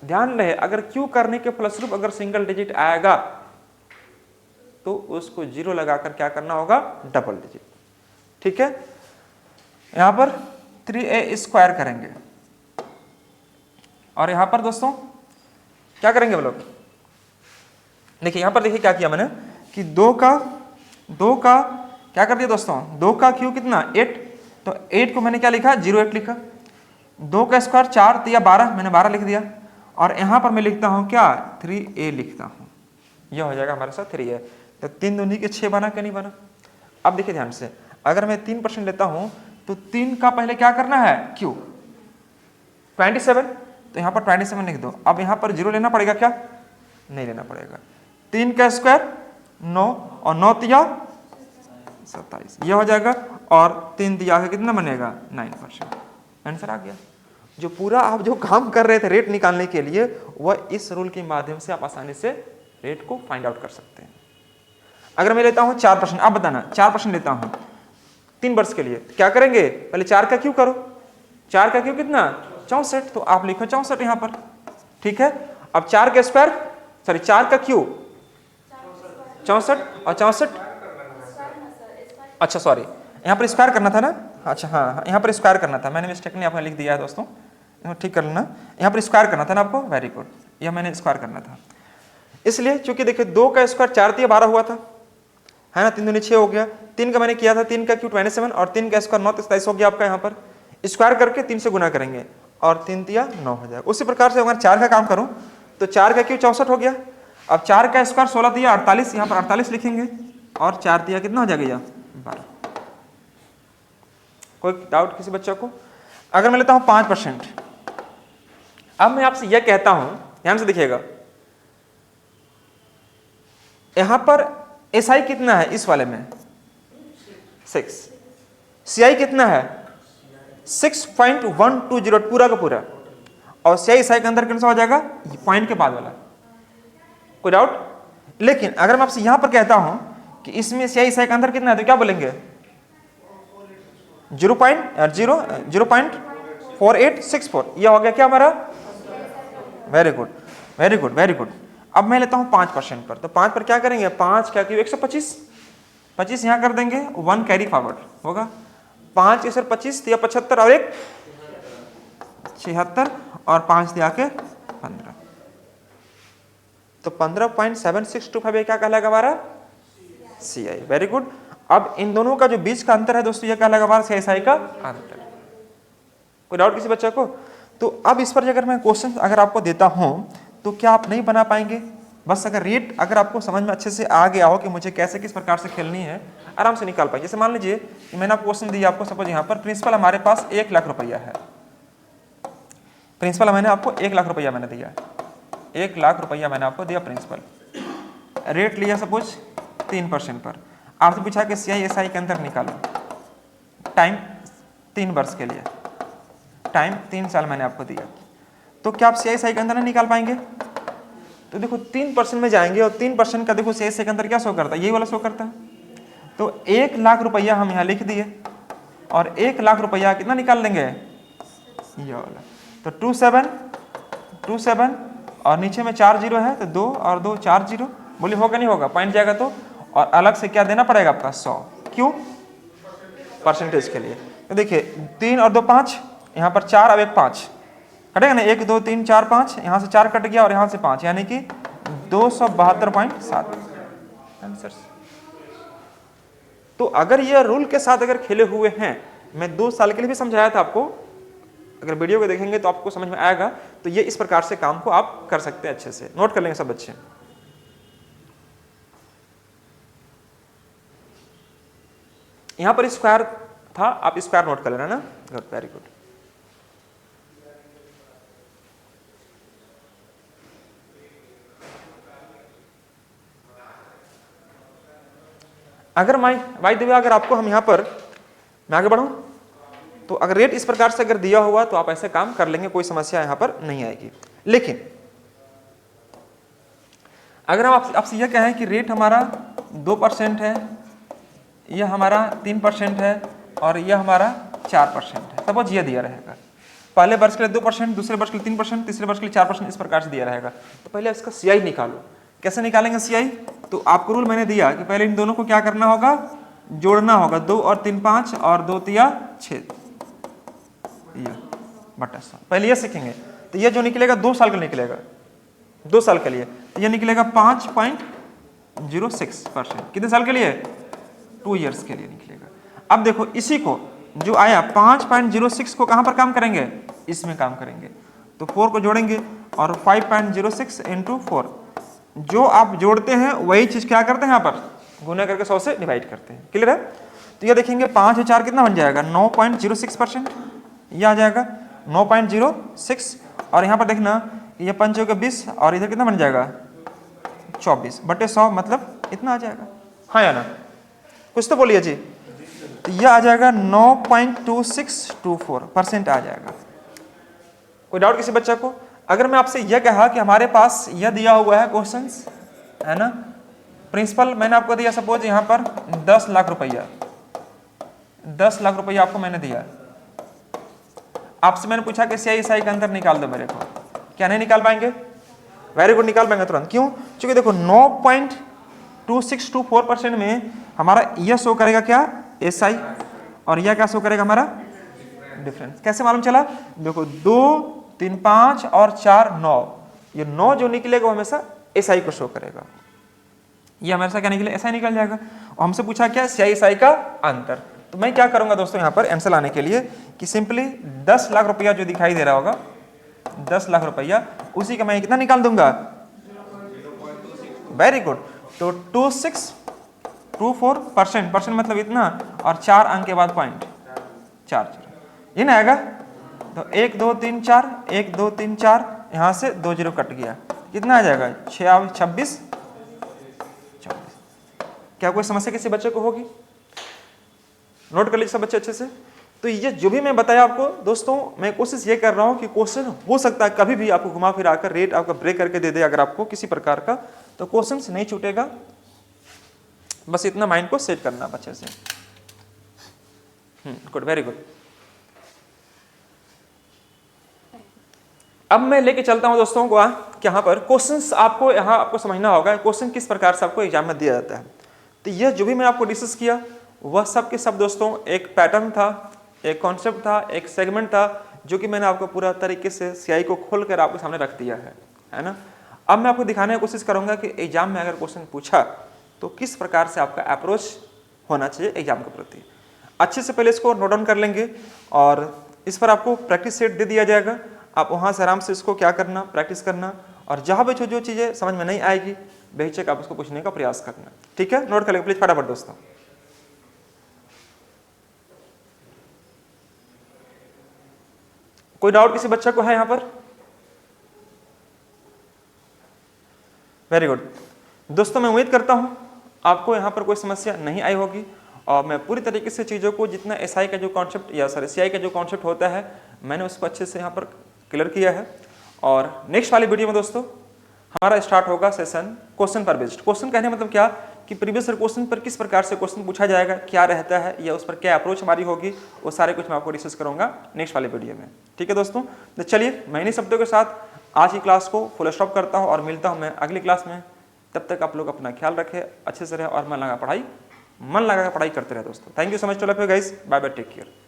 ध्यान रहे अगर Q करने के फलस्वरूप अगर सिंगल डिजिट आएगा तो उसको 0 लगाकर क्या करना होगा, डबल डिजिट, ठीक है। यहां पर 3A स्क्वायर करेंगे और यहां पर दोस्तों क्या करेंगे हम लोग, देखिए यहां पर देखिए क्या किया मैंने कि 2 का क्या कर दिया दोस्तों, 2 का Q कितना 8, तो 8 को मैंने क्या लिखा 08 लिखा। 2 का स्क्वायर 4 तो 12, मैंने 12 लिख दिया। और यहां पर मैं लिखता हूं क्या 3A लिखता हूं, यह हो जाएगा हमारे साथ 3A। तो 3 दूनी के 6 बना कि नहीं बना। अब देखिए ध्यान से, अगर मैं 3% लेता हूं तो 3 का पहले क्या करना है Q 27, तो यहां पर 27 लिख दो। अब यहां पर 0 लेना पड़ेगा क्या, नहीं लेना पड़ेगा। 3 का स्क्वायर 9 और 9 तिया 27, यह हो जाएगा। और 3 तिया का कितना बनेगा 9%, आंसर आ गया। जो पूरा आप जो काम कर रहे थे रेट निकालने के लिए, वह इस रूल के माध्यम से आप आसानी से रेट को फाइंड आउट कर सकते हैं। अगर मैं लेता हूं 4%, आप बताना 4% लेता हूं 3 वर्ष के लिए, क्या करेंगे, पहले 4 का Q करो। 4 का Q कितना 64, तो आप लिखो 64 यहां पर, ठीक है। अब 4 का स्क्वायर, सॉरी 4 का Q 64 और 64, अच्छा सॉरी यहाँ पर स्क्वायर करना था ना, अच्छा हाँ यहाँ पर स्क्वायर करना था, मैंने मिस्टेक नहीं आपने लिख दिया है दोस्तों, ठीक कर लेना। यहाँ पर स्क्वायर करना था ना आपको, वेरी गुड, यह मैंने स्क्वायर करना था। इसलिए चूंकि देखिए 2 का स्क्वायर 4 तिया 12 हुआ था, है ना, 3 दूनी 6 हो गया। 3 का मैंने किया था 3 का Q 27 और 3 का स्क्वायर 9 27 हो गया आपका। यहाँ पर स्क्वायर करके 3 से गुना करेंगे और 3 तिया 9 हो जाएगा। उसी प्रकार से अगर 4 का काम करूँ तो 4 का Q 64 हो गया। अब 4 का स्क्वायर 16 तिया 48, यहाँ पर 48 लिखेंगे और 4 तिया कितना हो जाएगा यह 12। कोई डाउट किसी बच्चों को। अगर मैं लेता हूं 5%, अब मैं आपसे यह कहता हूं, ध्यान से देखिएगा, यहां पर SI कितना है इस वाले में 6, CI कितना है 6.120 पूरा का पूरा, और CI के अंदर कौन सा हो जाएगा पॉइंट के बाद वाला। कोई डाउट। लेकिन अगर मैं आपसे यहां पर कहता हूं कि इसमें CI के अंदर कितना है, तो क्या बोलेंगे 0.4864, यह हो गया क्या हमारा, very good very good very good. अब मैं लेता हूं 5% पर, तो 5 पर क्या करेंगे, 5 क्या कि 125, 25 यहां कर देंगे, 1 कैरी फॉरवर्ड होगा, 5 25 या 75 और 1 76 और 5 दिया के 15, तो 15.7625 ये क्या कहलाएगा हमारा CI। Very good. अब इन दोनों का जो बीच का अंतर है दोस्तों ये कहलाएगा हमारा CSI का अंतर। कोई डाउट किसी बच्चे को? तो अब इस पर अगर मैं क्वेश्चन अगर आपको देता हूं तो क्या आप नहीं बना पाएंगे? बस अगर रेट अगर आपको समझ में अच्छे से आ गया हो कि मुझे कैसे किस प्रकार से खेलनी है, आराम से निकाल पाएंगे। जैसे मान लीजिए कि मैंने आपको क्वेश्चन दिया, आपको सपोज यहाँ पर प्रिंसिपल हमारे पास 1 लाख रुपया है, प्रिंसिपल मैंने आपको 1 लाख रुपया मैंने दिया, 1 लाख रुपया मैंने आपको दिया प्रिंसिपल, रेट लिया सपोज 3% पर। आपसे पूछा कि CI/SI के अंतर निकालो, टाइम 3 वर्ष के लिए, टाइम 3 साल मैंने आपको दिया, तो क्या आप CI/SI के अंतर नहीं निकाल पाएंगे? तो देखो 3% में जाएंगे और 3% का देखो CI/SI के अंतर क्या शो करता है, यही वाला शो करता है। तो 1 लाख रुपया हम यहाँ लिख दिए और 1 लाख रुपया कितना निकाल देंगे, ये वाला, तो 27 और नीचे में 4 जीरो है तो 2 और 2 4 जीरो, बोलिए होगा नहीं होगा, पॉइंट जाएगा तो, और अलग से क्या देना पड़ेगा आपका 100, क्यों? परसेंटेज के लिए। तो देखिए 3 और 2 5, यहाँ पर 4 अब 1 5 कटेगा ना, 1 2 3 4 5, यहाँ से 4 कट गया और यहाँ से 5, यानी कि 272.7 आंसर। तो अगर ये रूल के साथ अगर खेले हुए हैं, मैं 2 साल के लिए भी समझाया था आपको, अगर वीडियो को देखेंगे तो आपको समझ में आएगा। तो ये इस प्रकार से काम को आप कर सकते हैं, अच्छे से नोट कर लेंगे सब बच्चे। यहां पर स्क्वायर था, आप स्क्वायर नोट कर लेना ना, गुड, वेरी गुड। अगर वाई देवी अगर आपको हम यहां पर मैं आगे बढ़ूं तो अगर रेट इस प्रकार से अगर दिया हुआ तो आप ऐसे काम कर लेंगे, कोई समस्या यहां पर नहीं आएगी। लेकिन अगर हम आपसे यह कहें कि रेट हमारा 2% है, यह हमारा 3% है और यह हमारा 4% है, सपोज ये दिया रहेगा, पहले वर्ष के लिए 2%, दूसरे वर्ष के लिए 3%, तीसरे वर्ष के लिए 4%, इस प्रकार से दिया रहेगा। तो पहले इसका CI निकालो। कैसे निकालेंगे CI? तो आपको रूल मैंने दिया कि पहले इन दोनों को क्या करना होगा, जोड़ना होगा, 2 और 3 5 और 2 तिया 6 बटा 100, पहले ये सीखेंगे। तो ये जो निकलेगा 2 साल का निकलेगा, 2 साल के लिए, तो ये निकलेगा 5.06%। कितने साल के लिए? 2 ईयर्स के लिए निकलेगा। अब देखो इसी को जो आया 5.06 को कहां पर काम करेंगे, इसमें काम करेंगे, तो 4 को जोड़ेंगे और 5.06 इंटू 4, जो आप जोड़ते हैं वही चीज क्या करते हैं, यहाँ पर गुना करके 100 से डिवाइड करते हैं। क्लियर है? तो ये देखेंगे 5 और 4 कितना बन जाएगा, 9.06%, यह आ जाएगा 9.06, और यहाँ पर देखना ये 5 का 20 और इधर कितना बन जाएगा 24 बटे 100, मतलब इतना आ जाएगा, हाँ या ना? कुछ तो बोलिए जी। तो यह आ जाएगा 9.2624% आ जाएगा। कोई डाउट किसी बच्चा को? अगर मैं आपसे यह कहा कि हमारे पास यह दिया हुआ है क्वेश्चंस, है ना, प्रिंसिपल मैंने आपको दिया सपोज यहाँ पर 10 लाख रुपया, 10 लाख रुपया आपको मैंने दिया, आपसे मैंने पूछा कि CI/SI का अंतर निकाल दो मेरे को, क्या नहीं निकाल पाएंगे? वेरी गुड, निकाल पाएंगे तुरंत। क्यों? क्योंकि देखो 9.2624% में हमारा यह शो करेगा क्या, SI, और यह क्या शो करेगा हमारा डिफरेंस। कैसे मालूम चला? देखो 2 3 5 और 4 9, ये 9 जो निकलेगा वो हमेशा SI को शो करेगा, ये हमेशा क्या निकले, SI निकल जाएगा। और हमसे पूछा क्या, CI/SI का अंतर। तो मैं क्या करूंगा दोस्तों यहाँ पर आंसर लाने के लिए कि सिंपली 10 लाख रुपया जो दिखाई दे रहा होगा, 10 लाख रुपया, उसी का मैं कितना निकाल दूंगा, वेरी गुड, तो 2624%, परसेंट मतलब इतना, और 4 अंक के बाद पॉइंट 4 ये ना आएगा। तो 1 2 3 4, 1 2 3 4, यहाँ से 2 जीरो कट गया, कितना आ जाएगा 26 24। क्या कोई समस्या किसी बच्चे को होगी? नोट कर लीजिए सब बच्चे अच्छे से। तो ये जो भी मैं बताया आपको दोस्तों, मैं कोशिश ये कर रहा हूँ कि क्वेश्चन हो सकता है कभी भी आपको घुमा फिरा कर रेट आपका ब्रेक करके दे दे अगर आपको किसी प्रकार का, तो क्वेश्चन नहीं छूटेगा, बस इतना माइंड को सेट करना अच्छे से। Good, very good. अब मैं लेके चलता हूं दोस्तों को यहाँ पर क्वेश्चंस आपको यहाँ आपको समझना होगा क्वेश्चन किस प्रकार से आपको एग्जाम में दिया जाता है। तो यह जो भी मैं आपको डिस्कस किया वह सब के सब दोस्तों एक पैटर्न था, एक कॉन्सेप्ट था, एक सेगमेंट था, जो कि मैंने आपको पूरा तरीके से CI को खोल कर आपके सामने रख दिया है ना। अब मैं आपको दिखाने की कोशिश करूंगा कि एग्जाम में अगर क्वेश्चन पूछा तो किस प्रकार से आपका अप्रोच होना चाहिए एग्जाम के प्रति। अच्छे से पहले इसको नोट डाउन कर लेंगे और इस पर आपको प्रैक्टिस सेट दे दिया जाएगा। आप वहाँ से आराम से इसको क्या करना, प्रैक्टिस करना, और जहाँ भी जो चीज़ें समझ में नहीं आएगी बेहिचक आप उसको पूछने का प्रयास करना। ठीक है, नोट कर लेंगे प्लीज फटाफट दोस्तों। कोई डाउट किसी बच्चा को है यहाँ पर? वेरी गुड दोस्तों, मैं उम्मीद करता हूँ आपको यहाँ पर कोई समस्या नहीं आई होगी और मैं पूरी तरीके से चीज़ों को जितना SI का जो कॉन्सेप्ट या CI का जो कॉन्सेप्ट होता है मैंने उसको अच्छे से यहाँ पर क्लियर किया है। और नेक्स्ट वाली वीडियो में दोस्तों हमारा स्टार्ट होगा सेशन क्वेश्चन पर बेस्ड। क्वेश्चन कहने मतलब क्या कि प्रीवियस क्वेश्चन पर किस प्रकार से क्वेश्चन पूछा जाएगा, क्या रहता है या उस पर क्या अप्रोच हमारी होगी, वो सारे कुछ मैं आपको डिस्कस करूंगा नेक्स्ट वाले वीडियो में। ठीक है दोस्तों, तो चलिए मैं इन्हीं शब्दों के साथ आज की क्लास को फुल स्टॉप करता हूँ और मिलता हूँ मैं अगली क्लास में। तब तक आप लोग अपना ख्याल रखें, अच्छे से रहे और मन लगा पढ़ाई करते रहे दोस्तों। थैंक यू सो मच, चलो guys, bye bye, take care.